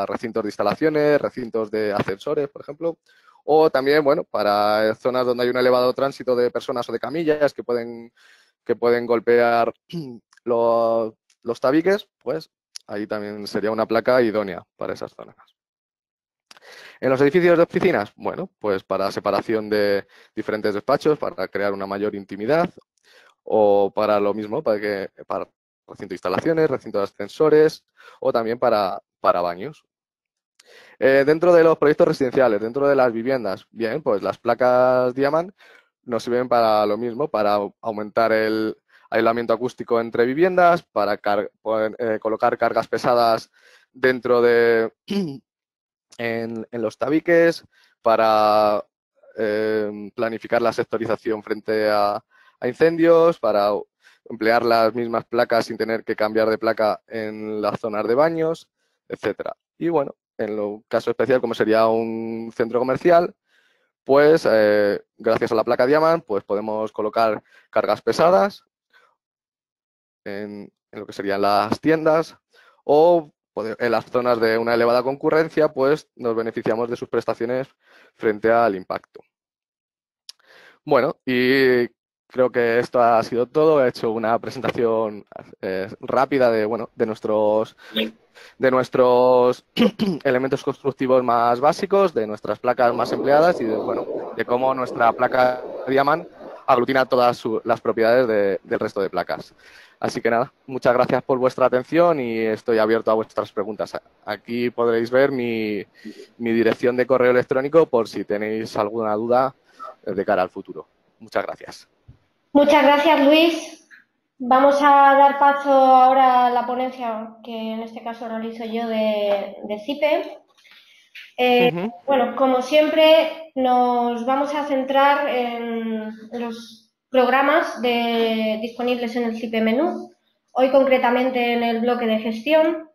recintos de instalaciones, recintos de ascensores, por ejemplo. O también, bueno, para zonas donde hay un elevado tránsito de personas o de camillas que pueden golpear los tabiques, pues ahí también sería una placa idónea para esas zonas. En los edificios de oficinas, bueno, pues para separación de diferentes despachos, para crear una mayor intimidad, o para lo mismo, para recinto de instalaciones, recinto de ascensores, o también para baños. Dentro de los proyectos residenciales, dentro de las viviendas, bien, pues las placas Diamant nos sirven para lo mismo, para aumentar el aislamiento acústico entre viviendas, para poder, colocar cargas pesadas dentro de en los tabiques, para planificar la sectorización frente a incendios, para emplear las mismas placas sin tener que cambiar de placa en las zonas de baños, etcétera. Y bueno, en lo caso especial, como sería un centro comercial, pues gracias a la placa Diamant, pues podemos colocar cargas pesadas en lo que serían las tiendas, o en las zonas de una elevada concurrencia, pues nos beneficiamos de sus prestaciones frente al impacto. Bueno, y creo que esto ha sido todo. He hecho una presentación rápida de, bueno, de nuestros elementos constructivos más básicos, de nuestras placas más empleadas y de, bueno, de cómo nuestra placa Diamant aglutina todas las propiedades del resto de placas. Así que nada, muchas gracias por vuestra atención y estoy abierto a vuestras preguntas. Aquí podréis ver mi dirección de correo electrónico por si tenéis alguna duda de cara al futuro. Muchas gracias. Muchas gracias, Luis. Vamos a dar paso ahora a la ponencia, que en este caso realizo yo de CIPE. Bueno, como siempre, nos vamos a centrar en los programas disponibles en el CIPE menú. Hoy, concretamente, en el bloque de gestión.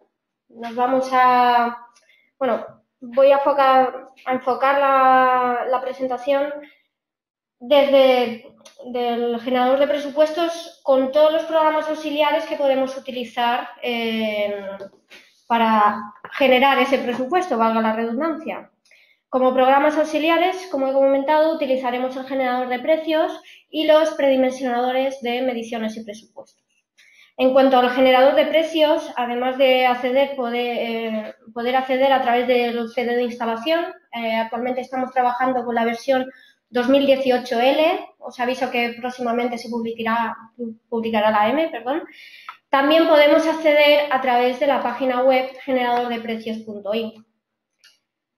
Nos vamos a... Bueno, voy a enfocar la presentación desde el generador de presupuestos con todos los programas auxiliares que podemos utilizar para generar ese presupuesto, valga la redundancia. Como programas auxiliares, como he comentado, utilizaremos el generador de precios y los predimensionadores de mediciones y presupuestos. En cuanto al generador de precios, además de poder acceder a través del CD de instalación, actualmente estamos trabajando con la versión 2018L, os aviso que próximamente se publicará la M, perdón. También podemos acceder a través de la página web generadordeprecios.info.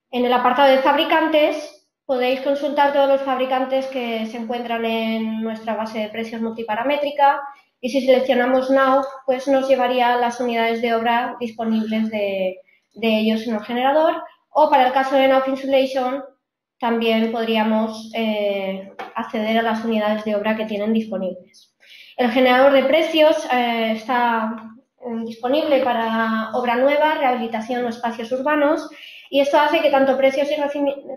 En el apartado de fabricantes podéis consultar todos los fabricantes que se encuentran en nuestra base de precios multiparamétrica y si seleccionamos Now, pues nos llevaría a las unidades de obra disponibles de ellos en el generador, o para el caso de Now Insulation también podríamos acceder a las unidades de obra que tienen disponibles. El generador de precios está disponible para obra nueva, rehabilitación o espacios urbanos, y esto hace que tanto precios y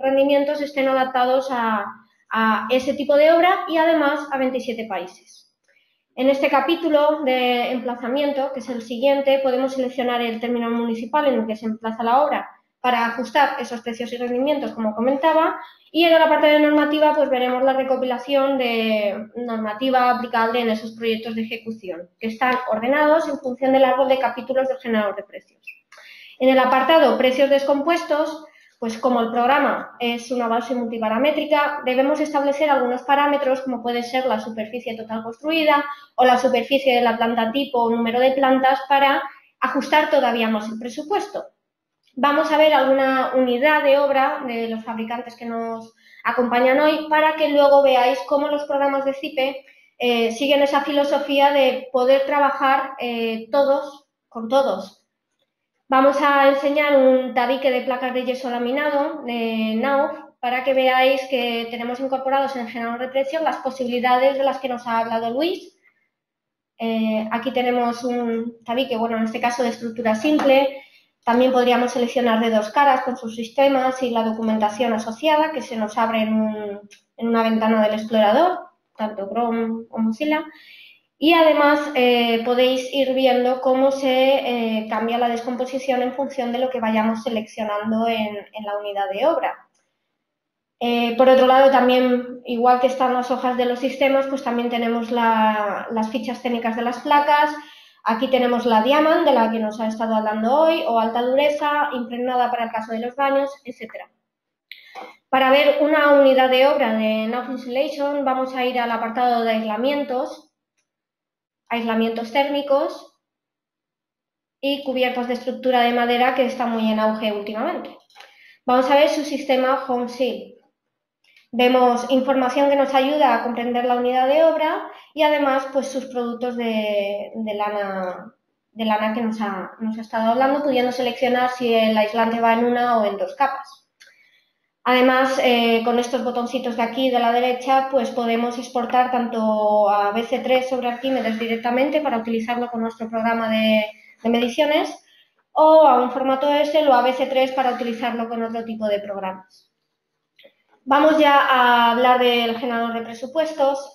rendimientos estén adaptados a ese tipo de obra y además a 27 países. En este capítulo de emplazamiento, que es el siguiente, podemos seleccionar el término municipal en el que se emplaza la obra para ajustar esos precios y rendimientos, como comentaba, y en el apartado de normativa pues veremos la recopilación de normativa aplicable en esos proyectos de ejecución, que están ordenados en función del árbol de capítulos del generador de precios. En el apartado precios descompuestos, pues como el programa es una base multiparamétrica, debemos establecer algunos parámetros como puede ser la superficie total construida o la superficie de la planta tipo o número de plantas para ajustar todavía más el presupuesto. Vamos a ver alguna unidad de obra de los fabricantes que nos acompañan hoy para que luego veáis cómo los programas de CIPE siguen esa filosofía de poder trabajar todos con todos. Vamos a enseñar un tabique de placas de yeso laminado de Now para que veáis que tenemos incorporados en el generador de precios las posibilidades de las que nos ha hablado Luis. Aquí tenemos un tabique, bueno, en este caso de estructura simple. También podríamos seleccionar de 2 caras con sus sistemas y la documentación asociada que se nos abre en una ventana del explorador, tanto Chrome como Mozilla. Y además podéis ir viendo cómo se cambia la descomposición en función de lo que vayamos seleccionando en la unidad de obra. Por otro lado, también, igual que están las hojas de los sistemas, pues también tenemos las fichas técnicas de las placas. Aquí tenemos la Diamant, de la que nos ha estado hablando hoy, o alta dureza, impregnada para el caso de los baños, etc. Para ver una unidad de obra de Now Insulation, vamos a ir al apartado de aislamientos térmicos y cubiertas de estructura de madera, que está muy en auge últimamente. Vamos a ver su sistema Home Seal. Vemos información que nos ayuda a comprender la unidad de obra y además pues sus productos de lana que nos ha estado hablando, pudiendo seleccionar si el aislante va en una o en 2 capas. Además, con estos botoncitos de aquí de la derecha, pues podemos exportar tanto a BC3 sobre Archimedes directamente para utilizarlo con nuestro programa de mediciones, o a un formato Excel o a BC3 para utilizarlo con otro tipo de programas. Vamos ya a hablar del generador de presupuestos.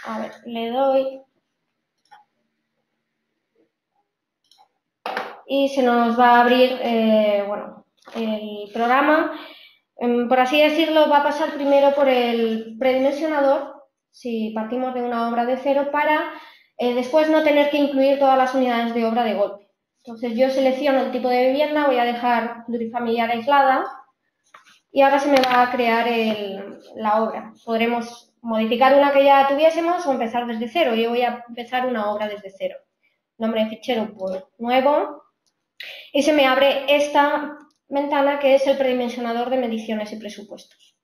A ver, le doy. Y se nos va a abrir, el programa. Por así decirlo, va a pasar primero por el predimensionador, si partimos de una obra de cero, para después no tener que incluir todas las unidades de obra de golpe. Entonces yo selecciono el tipo de vivienda, voy a dejar plurifamiliar aislada y ahora se me va a crear la obra. Podremos modificar una que ya tuviésemos o empezar desde cero. Yo voy a empezar una obra desde cero. Nombre de fichero, pues nuevo. Y se me abre esta ventana que es el predimensionador de mediciones y presupuestos.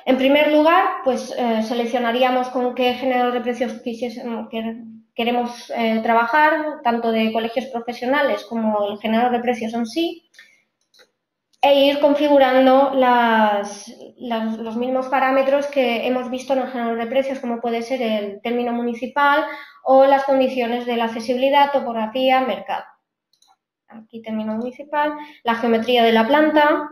En primer lugar, pues seleccionaríamos con qué generador de precios queremos trabajar, tanto de colegios profesionales como el generador de precios en sí, e ir configurando los mismos parámetros que hemos visto en el generador de precios, como puede ser el término municipal o las condiciones de la accesibilidad, topografía, mercado. Aquí término municipal, la geometría de la planta,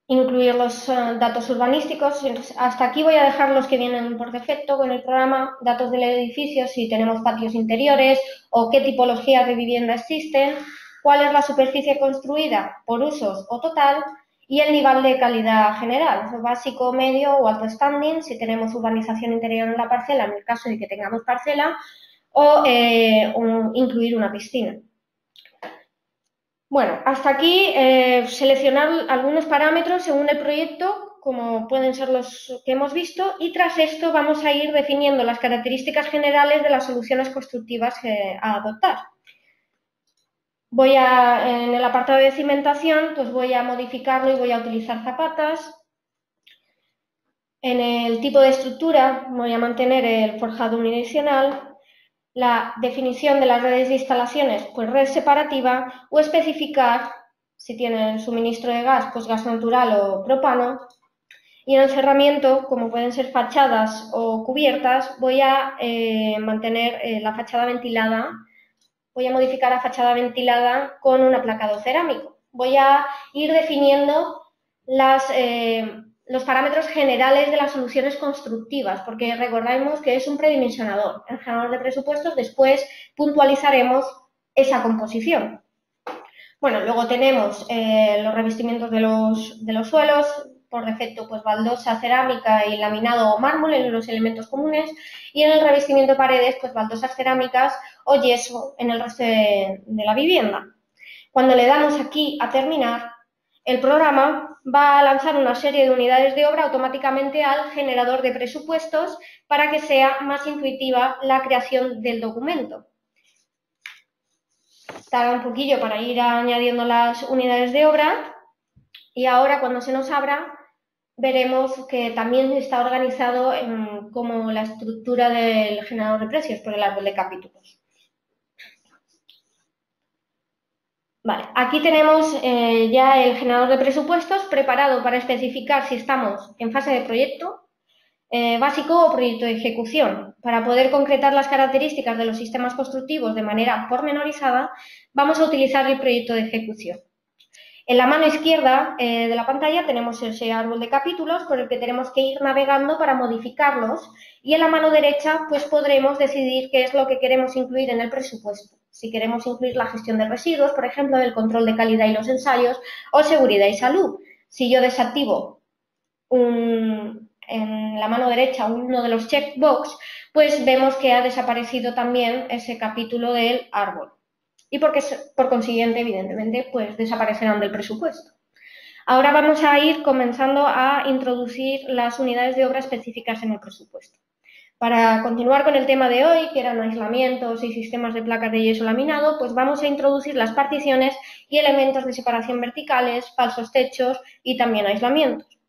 incluir los datos urbanísticos. Hasta aquí voy a dejar los que vienen por defecto con el programa, datos del edificio, si tenemos patios interiores o qué tipologías de vivienda existen, cuál es la superficie construida por usos o total y el nivel de calidad general, básico, medio o alto standing, si tenemos urbanización interior en la parcela, en el caso de que tengamos parcela, o incluir una piscina. Bueno, hasta aquí seleccionar algunos parámetros según el proyecto, como pueden ser los que hemos visto, y tras esto vamos a ir definiendo las características generales de las soluciones constructivas a adoptar. En el apartado de cimentación, pues voy a modificarlo y voy a utilizar zapatas. En el tipo de estructura voy a mantener el forjado unidireccional. La definición de las redes de instalaciones, pues red separativa, o especificar, si tienen suministro de gas, pues gas natural o propano. Y en el cerramiento, como pueden ser fachadas o cubiertas, voy a mantener la fachada ventilada. Voy a modificar la fachada ventilada con un aplacado cerámico. Voy a ir definiendo los parámetros generales de las soluciones constructivas, porque recordemos que es un predimensionador. En el generador de presupuestos después puntualizaremos esa composición. Bueno, luego tenemos los revestimientos de los suelos, por defecto pues baldosa, cerámica y laminado o mármol en los elementos comunes, y en el revestimiento de paredes pues baldosas cerámicas o yeso en el resto de la vivienda. Cuando le damos aquí a terminar, el programa va a lanzar una serie de unidades de obra automáticamente al generador de presupuestos para que sea más intuitiva la creación del documento. Tarda un poquillo para ir añadiendo las unidades de obra y ahora cuando se nos abra veremos que también está organizado como la estructura del generador de precios por el árbol de capítulos. Vale, aquí tenemos ya el generador de presupuestos preparado para especificar si estamos en fase de proyecto básico o proyecto de ejecución. Para poder concretar las características de los sistemas constructivos de manera pormenorizada, vamos a utilizar el proyecto de ejecución. En la mano izquierda de la pantalla tenemos ese árbol de capítulos por el que tenemos que ir navegando para modificarlos y en la mano derecha pues podremos decidir qué es lo que queremos incluir en el presupuesto. Si queremos incluir la gestión de residuos, por ejemplo, el control de calidad y los ensayos, o seguridad y salud. Si yo desactivo en la mano derecha uno de los checkbox, pues vemos que ha desaparecido también ese capítulo del árbol. Y por consiguiente, evidentemente, pues desaparecerán del presupuesto. Ahora vamos a ir comenzando a introducir las unidades de obra específicas en el presupuesto. Para continuar con el tema de hoy, que eran aislamientos y sistemas de placas de yeso laminado, pues vamos a introducir las particiones y elementos de separación verticales, falsos techos y también aislamientos.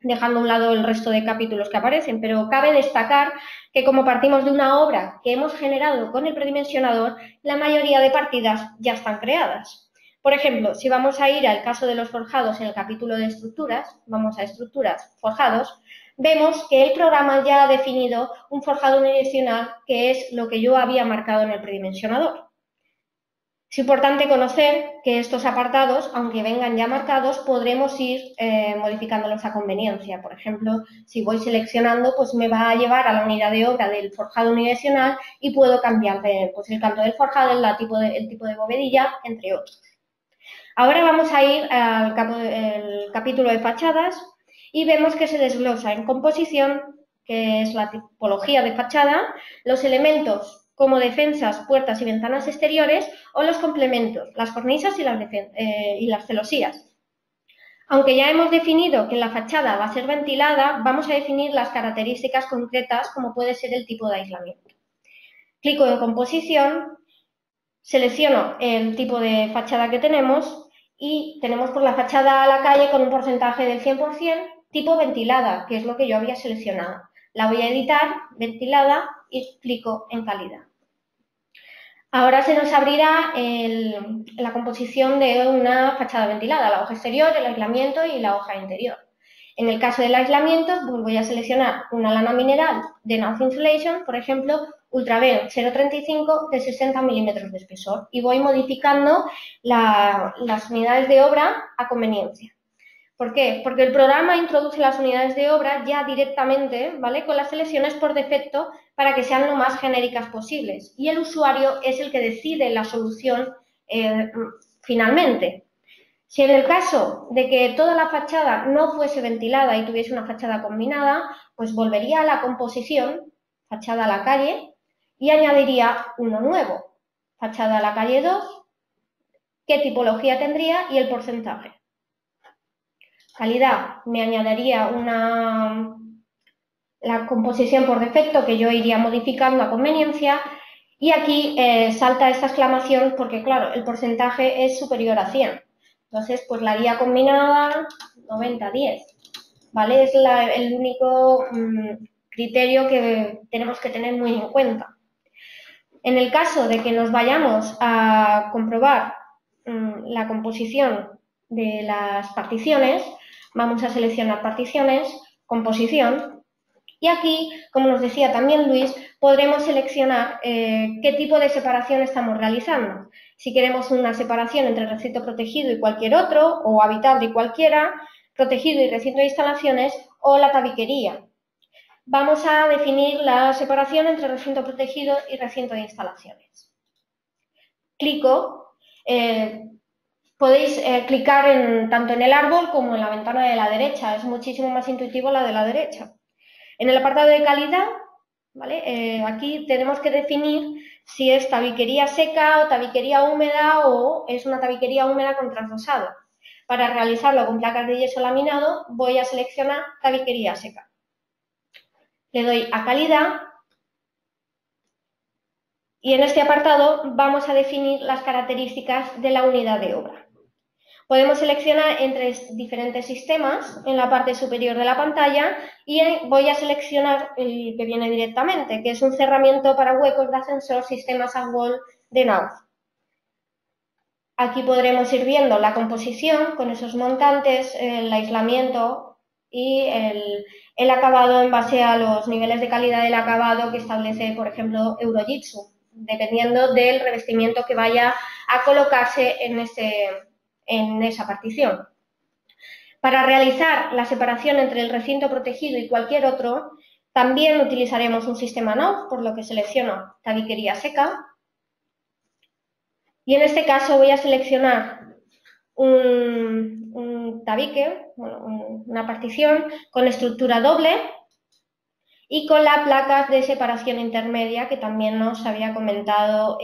dejando a un lado el resto de capítulos que aparecen, pero cabe destacar que como partimos de una obra que hemos generado con el predimensionador, la mayoría de partidas ya están creadas. Por ejemplo, si vamos a ir al caso de los forjados en el capítulo de estructuras, vamos a estructuras, forjados, vemos que el programa ya ha definido un forjado unidireccional, que es lo que yo había marcado en el predimensionador. Es importante conocer que estos apartados, aunque vengan ya marcados, podremos ir modificándolos a conveniencia. Por ejemplo, si voy seleccionando, pues me va a llevar a la unidad de obra del forjado unidireccional y puedo cambiar pues, el canto del forjado, el tipo de bovedilla, entre otros. Ahora vamos a ir al capítulo de fachadas y vemos que se desglosa en composición, que es la tipología de fachada, los elementos como defensas, puertas y ventanas exteriores, o los complementos, las cornisas y las celosías. Aunque ya hemos definido que la fachada va a ser ventilada, vamos a definir las características concretas, como puede ser el tipo de aislamiento. Clico en composición, selecciono el tipo de fachada que tenemos y tenemos por la fachada a la calle con un porcentaje del 100%, tipo ventilada, que es lo que yo había seleccionado. La voy a editar, ventilada, y clico en calidad. Ahora se nos abrirá la composición de una fachada ventilada, la hoja exterior, el aislamiento y la hoja interior. En el caso del aislamiento, pues voy a seleccionar una lana mineral de Knauf Insulation, por ejemplo, Ultraven 035 de 60 milímetros de espesor, y voy modificando las unidades de obra a conveniencia. ¿Por qué? Porque el programa introduce las unidades de obra ya directamente, ¿vale?, con las selecciones por defecto para que sean lo más genéricas posibles. Y el usuario es el que decide la solución finalmente. Si en el caso de que toda la fachada no fuese ventilada y tuviese una fachada combinada, pues volvería a la composición, fachada a la calle, y añadiría uno nuevo, fachada a la calle 2, qué tipología tendría y el porcentaje. Calidad, me añadiría la composición por defecto que yo iría modificando a conveniencia, y aquí salta esta exclamación porque, claro, el porcentaje es superior a 100. Entonces, pues la haría combinada 90-10, ¿vale? Es el único criterio que tenemos que tener muy en cuenta. En el caso de que nos vayamos a comprobar la composición de las particiones, vamos a seleccionar particiones, composición, y aquí, como nos decía también Luis, podremos seleccionar qué tipo de separación estamos realizando. Si queremos una separación entre recinto protegido y cualquier otro, o habitable y cualquiera, protegido y recinto de instalaciones, o la tabiquería. Vamos a definir la separación entre recinto protegido y recinto de instalaciones. Clico. Podéis clicar tanto en el árbol como en la ventana de la derecha. Es muchísimo más intuitivo la de la derecha. En el apartado de calidad, ¿vale? Aquí tenemos que definir si es tabiquería seca o tabiquería húmeda, o es una tabiquería húmeda con trasvasado. Para realizarlo con placas de yeso laminado, voy a seleccionar tabiquería seca. Le doy a calidad. Y en este apartado vamos a definir las características de la unidad de obra. Podemos seleccionar entre diferentes sistemas en la parte superior de la pantalla, y voy a seleccionar el que viene directamente, que es un cerramiento para huecos de ascensor sistema Sandwall de Knauf. Aquí podremos ir viendo la composición con esos montantes, el aislamiento y el acabado en base a los niveles de calidad del acabado que establece, por ejemplo, Eurojitsu, dependiendo del revestimiento que vaya a colocarse en esa partición. Para realizar la separación entre el recinto protegido y cualquier otro, también utilizaremos un sistema Knauf, por lo que selecciono tabiquería seca. Y en este caso voy a seleccionar un tabique, una partición con estructura doble y con las placas de separación intermedia que también nos había comentado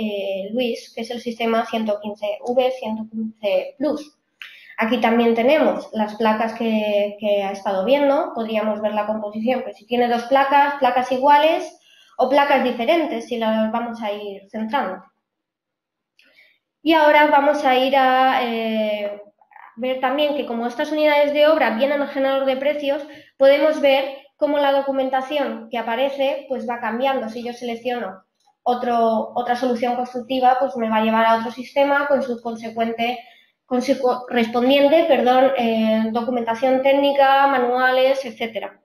Luis, que es el sistema 115V, 115 Plus. Aquí también tenemos las placas que ha estado viendo, podríamos ver la composición, pues si tiene dos placas, placas iguales o placas diferentes, si las vamos a ir centrando. Y ahora vamos a ir a ver también que como estas unidades de obra vienen al generador de precios, podemos ver cómo la documentación que aparece pues va cambiando. Si yo selecciono otra solución constructiva, pues me va a llevar a otro sistema con su correspondiente documentación técnica, manuales, etcétera.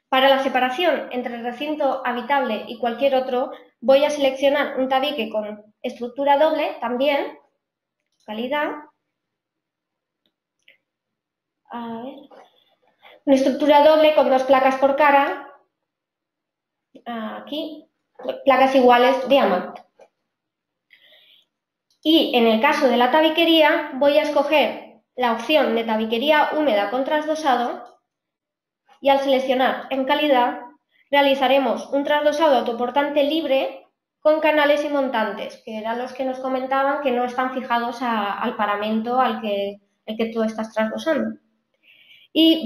Para la separación entre el recinto habitable y cualquier otro, voy a seleccionar un tabique con estructura doble también, calidad. A ver. Una estructura doble con 2 placas por cara. Aquí, placas iguales diamante. Y en el caso de la tabiquería, voy a escoger la opción de tabiquería húmeda con trasdosado y al seleccionar en calidad, realizaremos un trasdosado autoportante libre con canales y montantes, que eran los que nos comentaban que no están fijados al paramento al que tú estás trasdosando. Y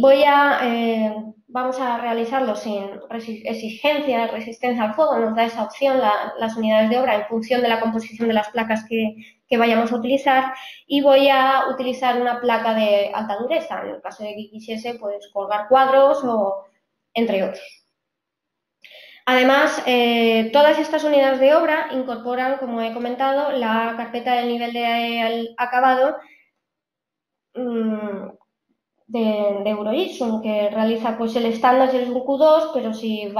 vamos a realizarlo sin exigencia, resistencia al fuego, nos da esa opción las unidades de obra en función de la composición de las placas que vayamos a utilizar, y voy a utilizar una placa de alta dureza, en el caso de que quisiese pues colgar cuadros o entre otros. Además, todas estas unidades de obra incorporan, como he comentado, la carpeta del nivel de acabado de Euroisum, que realiza pues el estándar si eres un Q2, pero si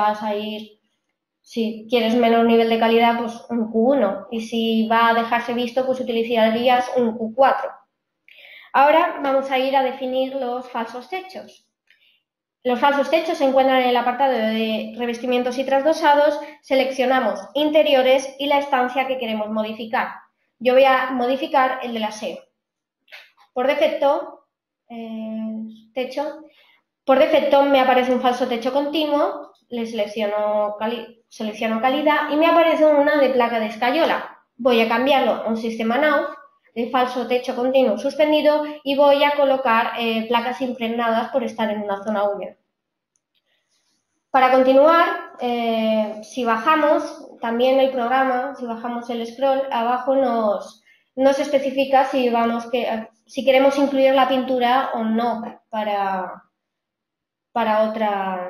quieres menor nivel de calidad, pues un Q1, y si va a dejarse visto, pues utilizarías un Q4. Ahora vamos a ir a definir los falsos techos. Los falsos techos se encuentran en el apartado de revestimientos y trasdosados. Seleccionamos interiores y la estancia que queremos modificar. Yo voy a modificar el del aseo. Por defecto, me aparece un falso techo continuo, le selecciono calidad y me aparece una de placa de escayola. Voy a cambiarlo a un sistema NAUF de falso techo continuo suspendido y voy a colocar placas impregnadas por estar en una zona húmeda. Para continuar, si bajamos, también el programa, si bajamos el scroll, abajo nos especifica si queremos incluir la pintura o no para otra,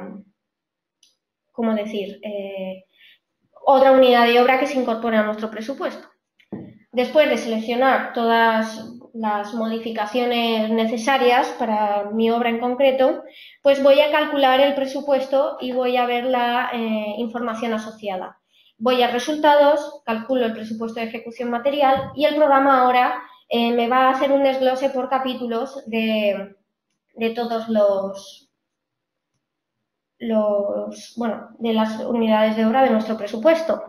¿cómo decir? Otra unidad de obra que se incorpore a nuestro presupuesto. Después de seleccionar todas las modificaciones necesarias para mi obra en concreto, pues voy a calcular el presupuesto y voy a ver la información asociada. Voy a resultados, calculo el presupuesto de ejecución material y el programa ahora me va a hacer un desglose por capítulos de todos de las unidades de obra de nuestro presupuesto.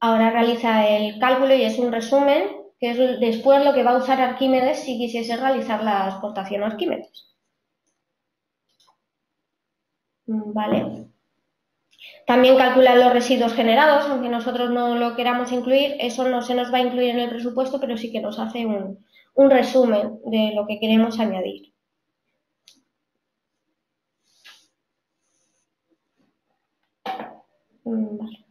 Ahora realiza el cálculo y es un resumen, que es después lo que va a usar Arquímedes si quisiese realizar la exportación a Arquímedes. Vale. También calcula los residuos generados, aunque nosotros no lo queramos incluir, eso no se nos va a incluir en el presupuesto, pero sí que nos hace un resumen de lo que queremos añadir. Vale.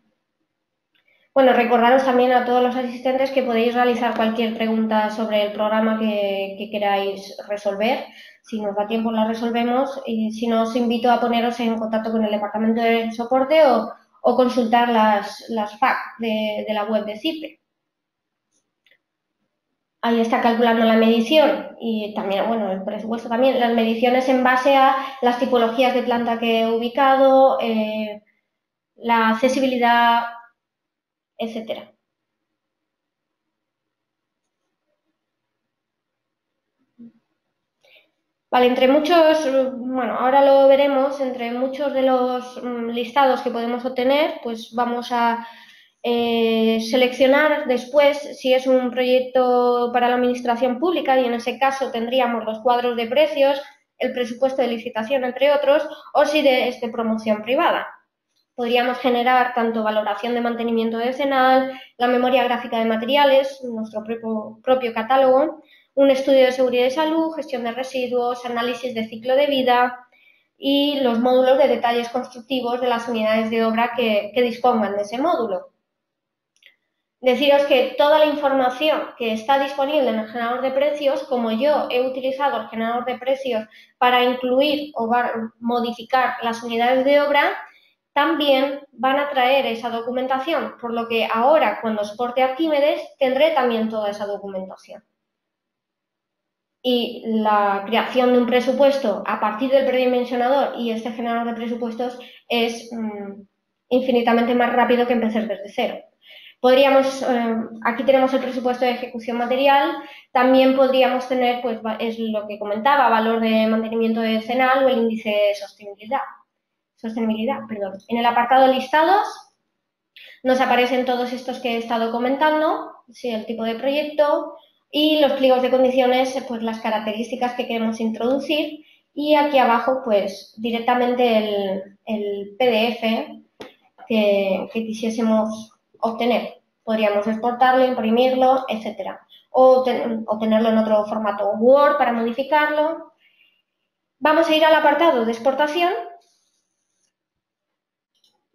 Bueno, recordaros también a todos los asistentes que podéis realizar cualquier pregunta sobre el programa que queráis resolver. Si nos da tiempo la resolvemos y si no, os invito a poneros en contacto con el departamento de soporte o consultar las FAQ de la web de CIPRE. Ahí está calculando la medición y también, bueno, el presupuesto también, las mediciones en base a las tipologías de planta que he ubicado, la accesibilidad, etcétera. Vale, entre muchos, bueno, ahora lo veremos, entre muchos de los listados que podemos obtener, pues vamos a seleccionar después si es un proyecto para la administración pública y en ese caso tendríamos los cuadros de precios, el presupuesto de licitación, entre otros, o si es de promoción privada. Podríamos generar tanto valoración de mantenimiento decenal, la memoria gráfica de materiales, nuestro propio catálogo, un estudio de seguridad y salud, gestión de residuos, análisis de ciclo de vida y los módulos de detalles constructivos de las unidades de obra que dispongan de ese módulo. Deciros que toda la información que está disponible en el generador de precios, como yo he utilizado el generador de precios para incluir o modificar las unidades de obra, también van a traer esa documentación, por lo que ahora, cuando exporte Arquímedes, tendré también toda esa documentación. Y la creación de un presupuesto a partir del predimensionador y este generador de presupuestos es infinitamente más rápido que empezar desde cero. Podríamos, aquí tenemos el presupuesto de ejecución material, también podríamos tener, pues es lo que comentaba, valor de mantenimiento de decenal o el índice de sostenibilidad. Perdón. En el apartado listados nos aparecen todos estos que he estado comentando, sí, el tipo de proyecto y los pliegos de condiciones, pues las características que queremos introducir y aquí abajo pues directamente el PDF que quisiésemos obtener. Podríamos exportarlo, imprimirlo, etcétera. O tenerlo en otro formato Word para modificarlo. Vamos a ir al apartado de exportación.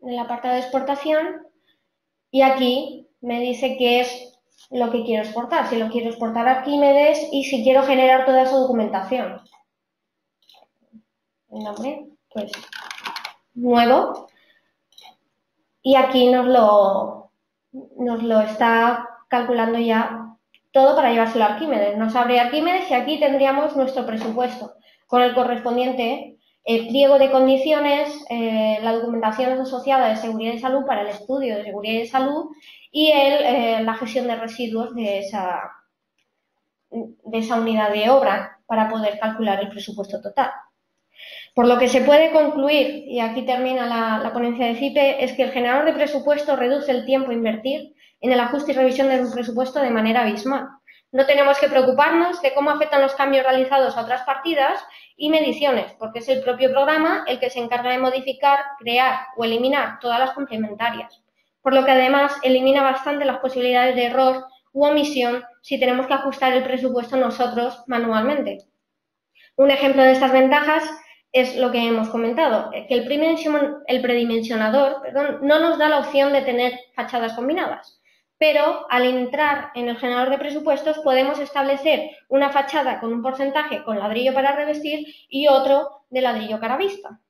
En el apartado de exportación. Y aquí me dice qué es lo que quiero exportar. Si lo quiero exportar a Arquímedes y si quiero generar toda esa documentación. El nombre, pues, nuevo. Y aquí nos lo está calculando ya todo para llevárselo a Arquímedes. Nos abre Arquímedes y aquí tendríamos nuestro presupuesto con el correspondiente pliego de condiciones, la documentación asociada de seguridad y salud para el estudio de seguridad y salud y la gestión de residuos de esa unidad de obra para poder calcular el presupuesto total. Por lo que se puede concluir, y aquí termina la ponencia de CIPE, es que el generador de presupuesto reduce el tiempo a invertir en el ajuste y revisión de un presupuesto de manera abismal. No tenemos que preocuparnos de cómo afectan los cambios realizados a otras partidas y mediciones, porque es el propio programa el que se encarga de modificar, crear o eliminar todas las complementarias. Por lo que además elimina bastante las posibilidades de error u omisión si tenemos que ajustar el presupuesto nosotros manualmente. Un ejemplo de estas ventajas es lo que hemos comentado, que el predimensionador no nos da la opción de tener fachadas combinadas, pero al entrar en el generador de presupuestos podemos establecer una fachada con un porcentaje con ladrillo para revestir y otro de ladrillo cara vista.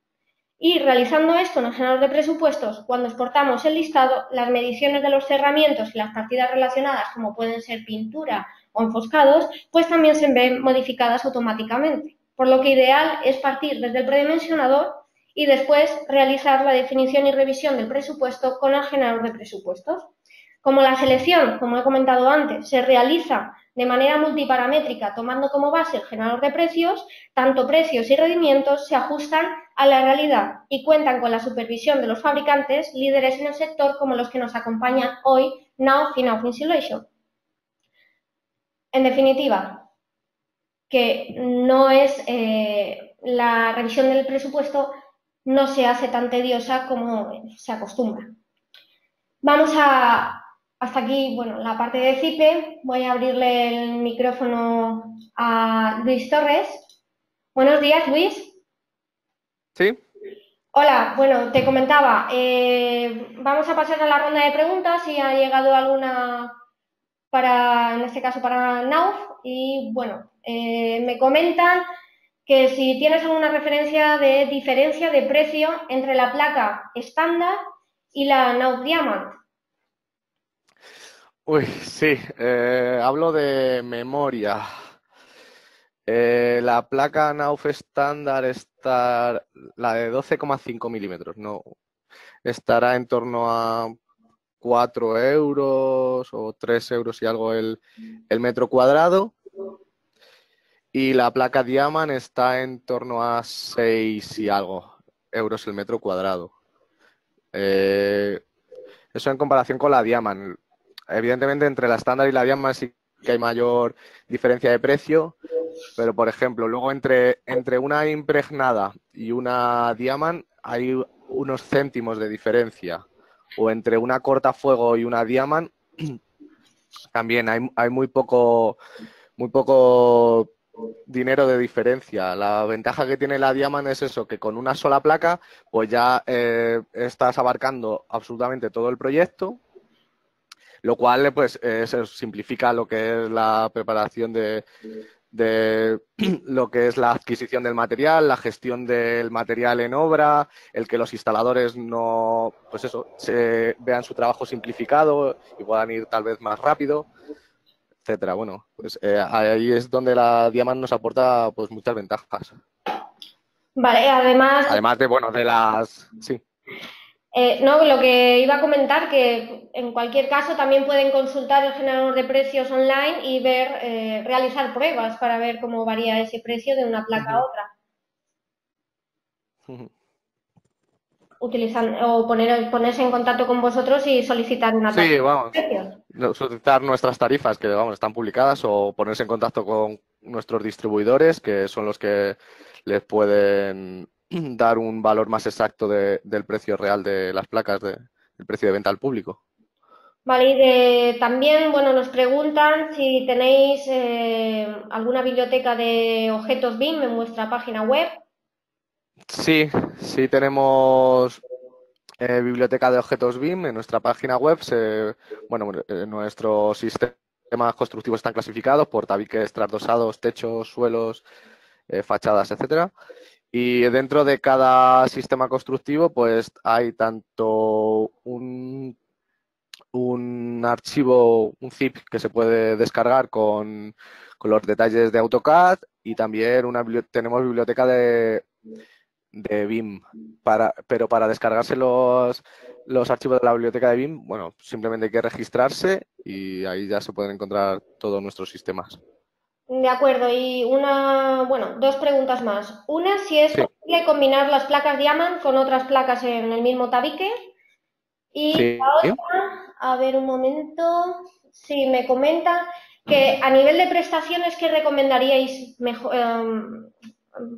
Y realizando esto en el generador de presupuestos, cuando exportamos el listado, las mediciones de los cerramientos y las partidas relacionadas, como pueden ser pintura o enfoscados, pues también se ven modificadas automáticamente. Por lo que ideal es partir desde el predimensionador y después realizar la definición y revisión del presupuesto con el generador de presupuestos. Como la selección, como he comentado antes, se realiza de manera multiparamétrica tomando como base el generador de precios, tanto precios y rendimientos se ajustan a la realidad y cuentan con la supervisión de los fabricantes líderes en el sector como los que nos acompañan hoy, Knauf y Knauf Insulation. En definitiva, que no es la revisión del presupuesto no se hace tan tediosa como se acostumbra. Vamos hasta aquí, bueno, la parte de CIPE. Voy a abrirle el micrófono a Luis Torres. Buenos días, Luis. Sí. Hola, bueno, te comentaba, vamos a pasar a la ronda de preguntas si ha llegado alguna en este caso para Knauf y bueno, me comentan que si tienes alguna referencia de diferencia de precio entre la placa estándar y la Knauf Diamant. Uy, sí, hablo de memoria. La placa Knauf estándar está, la de 12,5 milímetros, no, estará en torno a 4 euros o 3 euros y algo el metro cuadrado. Y la placa Diamant está en torno a 6 y algo euros el metro cuadrado. Eso en comparación con la Diamant. Evidentemente, entre la estándar y la Diamant sí que hay mayor diferencia de precio, pero, por ejemplo, luego entre una impregnada y una Diamant hay unos céntimos de diferencia. O entre una cortafuego y una Diamant también hay muy poco dinero de diferencia. La ventaja que tiene la Diamant es eso, que con una sola placa pues ya estás abarcando absolutamente todo el proyecto lo cual pues se simplifica lo que es la preparación de lo que es la adquisición del material, la gestión del material en obra, el que los instaladores no, pues eso, se vean su trabajo simplificado y puedan ir tal vez más rápido, etcétera. Bueno, pues ahí es donde la Diamant nos aporta pues muchas ventajas. Vale, además, Además de, bueno, de las... Sí. no, lo que iba a comentar, que en cualquier caso también pueden consultar el generador de precios online y ver, realizar pruebas para ver cómo varía ese precio de una placa a otra. O ponerse en contacto con vosotros y solicitar una tarifa Sí, de vamos. precios. Solicitar nuestras tarifas que, vamos, están publicadas o ponerse en contacto con nuestros distribuidores, que son los que les pueden dar un valor más exacto del precio real de las placas, del precio de venta al público. Vale, y también, bueno, nos preguntan si tenéis alguna biblioteca de objetos BIM en vuestra página web. Sí, sí tenemos biblioteca de objetos BIM en nuestra página web. Bueno, nuestros sistemas constructivos están clasificados por tabiques trasdosados, techos, suelos, fachadas, etcétera. Y dentro de cada sistema constructivo, pues hay tanto un archivo, un zip que se puede descargar con los detalles de AutoCAD y también tenemos biblioteca de BIM. Pero para descargarse los archivos de la biblioteca de BIM, bueno, simplemente hay que registrarse y ahí ya se pueden encontrar todos nuestros sistemas. De acuerdo, y dos preguntas más. Una, si es Sí, posible combinar las placas Diamant con otras placas en el mismo tabique. Y sí. la otra, a ver un momento, sí, me comenta que a nivel de prestaciones, ¿qué recomendaríais mejor,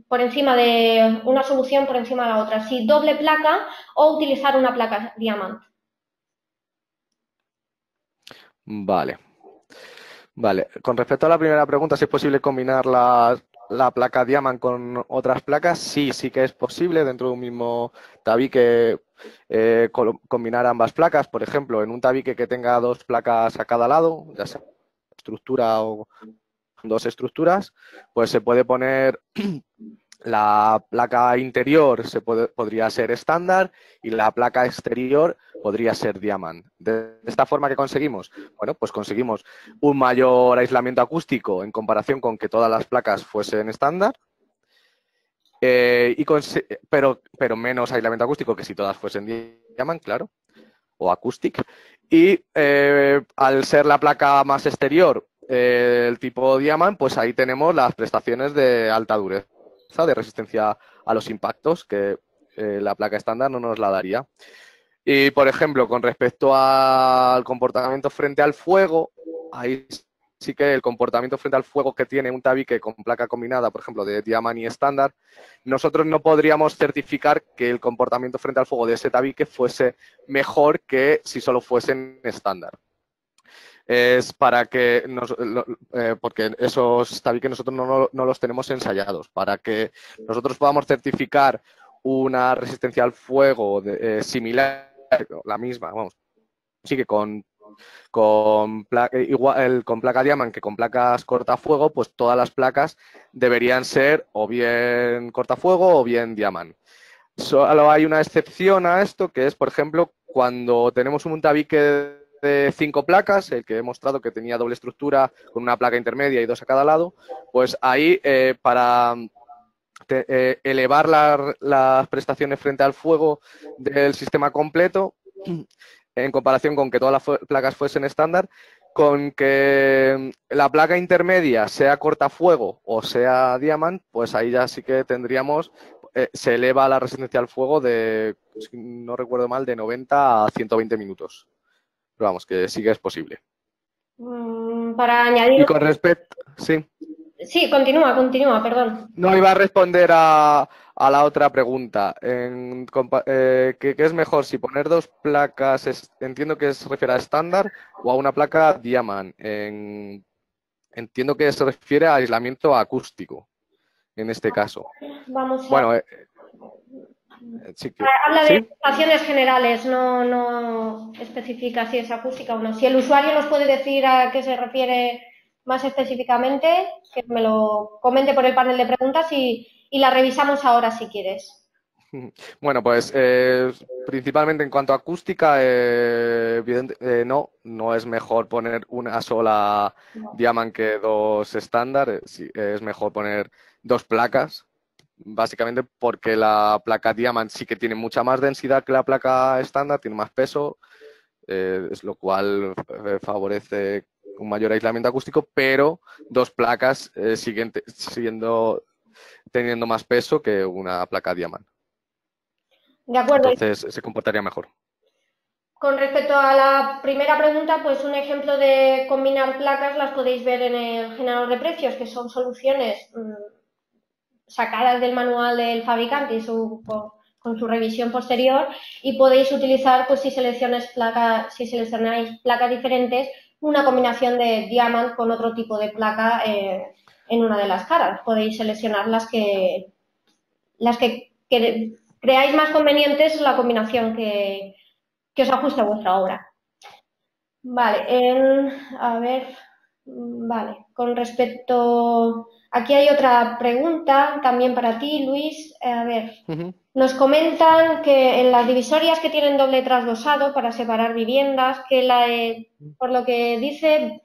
por encima de una solución por encima de la otra? Si doble placa o utilizar una placa Diamant. Vale. Vale, con respecto a la primera pregunta, si es posible combinar la placa Diamant con otras placas, sí, sí que es posible dentro de un mismo tabique combinar ambas placas. Por ejemplo, en un tabique que tenga dos placas a cada lado, ya sea estructura o dos estructuras, pues se puede poner la placa interior podría ser estándar y la placa exterior podría ser Diamant. De esta forma, ¿qué conseguimos? Bueno, pues conseguimos un mayor aislamiento acústico en comparación con que todas las placas fuesen estándar, pero menos aislamiento acústico que si todas fuesen Diamant, claro, o Acoustic. Y al ser la placa más exterior, el tipo Diamant, pues ahí tenemos las prestaciones de alta dureza, de resistencia a los impactos, que la placa estándar no nos la daría. Y, por ejemplo, con respecto al comportamiento frente al fuego, ahí sí que el comportamiento frente al fuego que tiene un tabique con placa combinada, por ejemplo, de Diamant y estándar, nosotros no podríamos certificar que el comportamiento frente al fuego de ese tabique fuese mejor que si solo fuesen estándar. Es para que, porque esos tabiques nosotros no los tenemos ensayados, para que nosotros podamos certificar una resistencia al fuego similar, la misma, vamos, sí que con placa Diamant que con placas cortafuego, pues todas las placas deberían ser o bien cortafuego o bien Diamant. Solo hay una excepción a esto, que es, por ejemplo, cuando tenemos un tabique de 5 placas, el que he mostrado que tenía doble estructura con una placa intermedia y dos a cada lado, pues ahí para elevar las prestaciones frente al fuego del sistema completo, en comparación con que todas las placas fuesen estándar, con que la placa intermedia sea cortafuego o sea Diamant, pues ahí ya sí que tendríamos, se eleva la resistencia al fuego de, si no recuerdo mal, de 90 a 120 minutos. Pero vamos, que sí que es posible. Para añadir... Y con respecto, sí. Sí, continúa, perdón. No, iba a responder a la otra pregunta. ¿Qué es mejor, si poner dos placas, entiendo que se refiere a estándar, o a una placa Diamant? Entiendo que se refiere a aislamiento acústico, en este caso. Vamos a... Bueno, Sí, Habla de ¿sí? sensaciones generales, no especifica si es acústica o no. Si el usuario nos puede decir a qué se refiere más específicamente, que me lo comente por el panel de preguntas y la revisamos ahora si quieres. Bueno, pues principalmente en cuanto a acústica, no es mejor poner una sola Diamond que dos estándar, sí, es mejor poner dos placas, básicamente porque la placa Diamond sí que tiene mucha más densidad que la placa estándar, tiene más peso, es lo cual favorece un mayor aislamiento acústico, pero dos placas siguen teniendo más peso que una placa Diamond. De acuerdo. Entonces se comportaría mejor. Con respecto a la primera pregunta, pues un ejemplo de combinar placas las podéis ver en el generador de precios, que son soluciones sacadas del manual del fabricante y con su revisión posterior, y podéis utilizar, pues si seleccionáis placas diferentes, una combinación de Diamond con otro tipo de placa en una de las caras. Podéis seleccionar las que creáis más convenientes, la combinación que os ajuste a vuestra obra. Vale, a ver, vale, con respecto, aquí hay otra pregunta también para ti, Luis. A ver, nos comentan que en las divisorias que tienen doble trasdosado para separar viviendas, por lo que dice,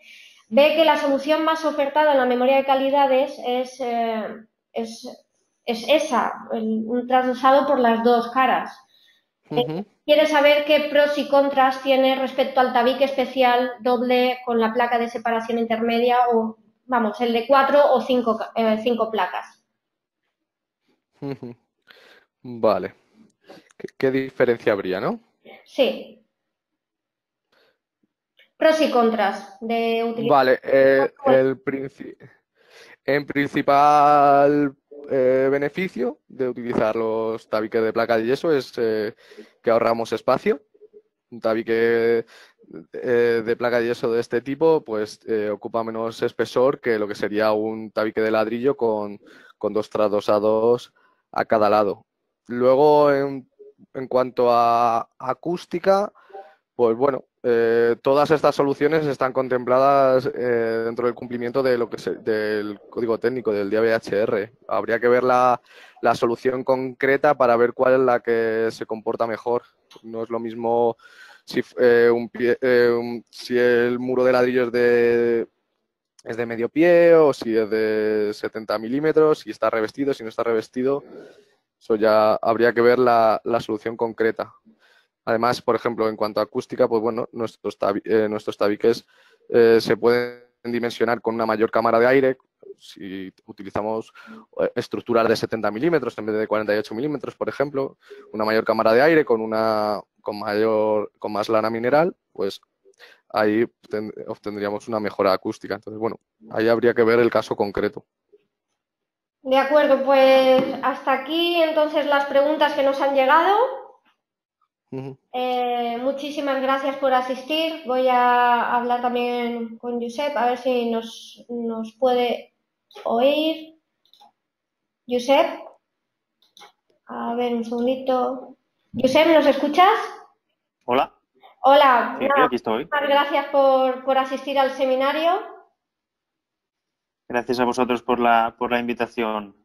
ve que la solución más ofertada en la memoria de calidades es esa, un trasdosado por las dos caras. Quiere saber qué pros y contras tiene respecto al tabique especial doble con la placa de separación intermedia o, vamos, el de 4 o 5 placas. Vale. ¿Qué diferencia habría, no? Sí. Pros y contras de utilizar. Vale, en principal beneficio de utilizar los tabiques de placa de yeso es que ahorramos espacio. Un tabique de placa de yeso de este tipo pues ocupa menos espesor que lo que sería un tabique de ladrillo con dos trasdosados a cada lado. Luego, en cuanto a acústica, pues bueno, todas estas soluciones están contempladas dentro del cumplimiento de lo que del código técnico del DVHR. Habría que ver la solución concreta para ver cuál es la que se comporta mejor. No es lo mismo si el muro de ladrillo es de medio pie o si es de 70 milímetros, si está revestido, si no está revestido. Eso ya habría que ver la solución concreta. Además, por ejemplo, en cuanto a acústica, pues bueno, nuestros tabiques se pueden dimensionar con una mayor cámara de aire. Si utilizamos estructuras de 70 milímetros en vez de 48 milímetros, por ejemplo, una mayor cámara de aire con más lana mineral, pues ahí obtendríamos una mejora acústica. Entonces, bueno, ahí habría que ver el caso concreto. De acuerdo, pues hasta aquí entonces las preguntas que nos han llegado. Muchísimas gracias por asistir. Voy a hablar también con Josep, a ver si nos puede oír. Josep, a ver un segundito. Josep, ¿nos escuchas? Hola. Hola, Sí, nada, aquí estoy. muchas gracias por asistir al seminario. Gracias a vosotros por la invitación.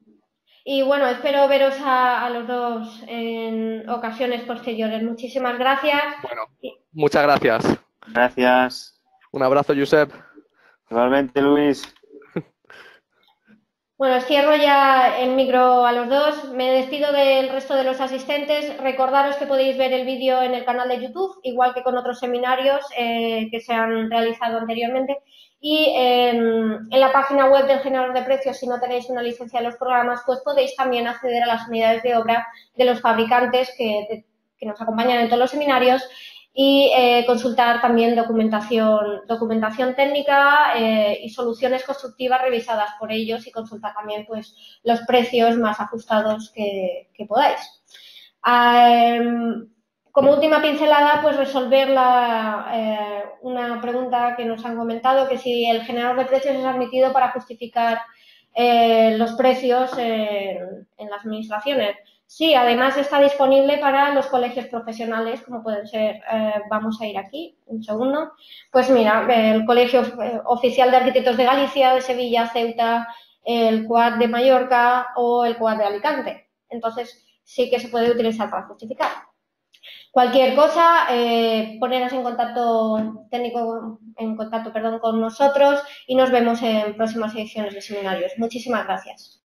Y bueno, espero veros a los dos en ocasiones posteriores. Muchísimas gracias. Bueno, muchas gracias. Gracias. Un abrazo, Josep. Igualmente, Luis. Bueno, os cierro ya el micro a los dos. Me despido del resto de los asistentes. Recordaros que podéis ver el vídeo en el canal de YouTube, igual que con otros seminarios que se han realizado anteriormente. Y en la página web del generador de precios, si no tenéis una licencia de los programas, pues podéis también acceder a las unidades de obra de los fabricantes que nos acompañan en todos los seminarios y consultar también documentación técnica y soluciones constructivas revisadas por ellos y consultar también pues, los precios más ajustados que podáis. Como última pincelada, pues resolver una pregunta que nos han comentado, que si el generador de precios es admitido para justificar los precios en las administraciones. Sí, además está disponible para los colegios profesionales, como pueden ser, vamos a ir aquí, un segundo. Pues mira, el Colegio Oficial de Arquitectos de Galicia, de Sevilla, Ceuta, el CUAD de Mallorca o el CUAD de Alicante. Entonces, sí que se puede utilizar para justificar. Cualquier cosa, poneros en contacto con nosotros y nos vemos en próximas ediciones de seminarios. Muchísimas gracias.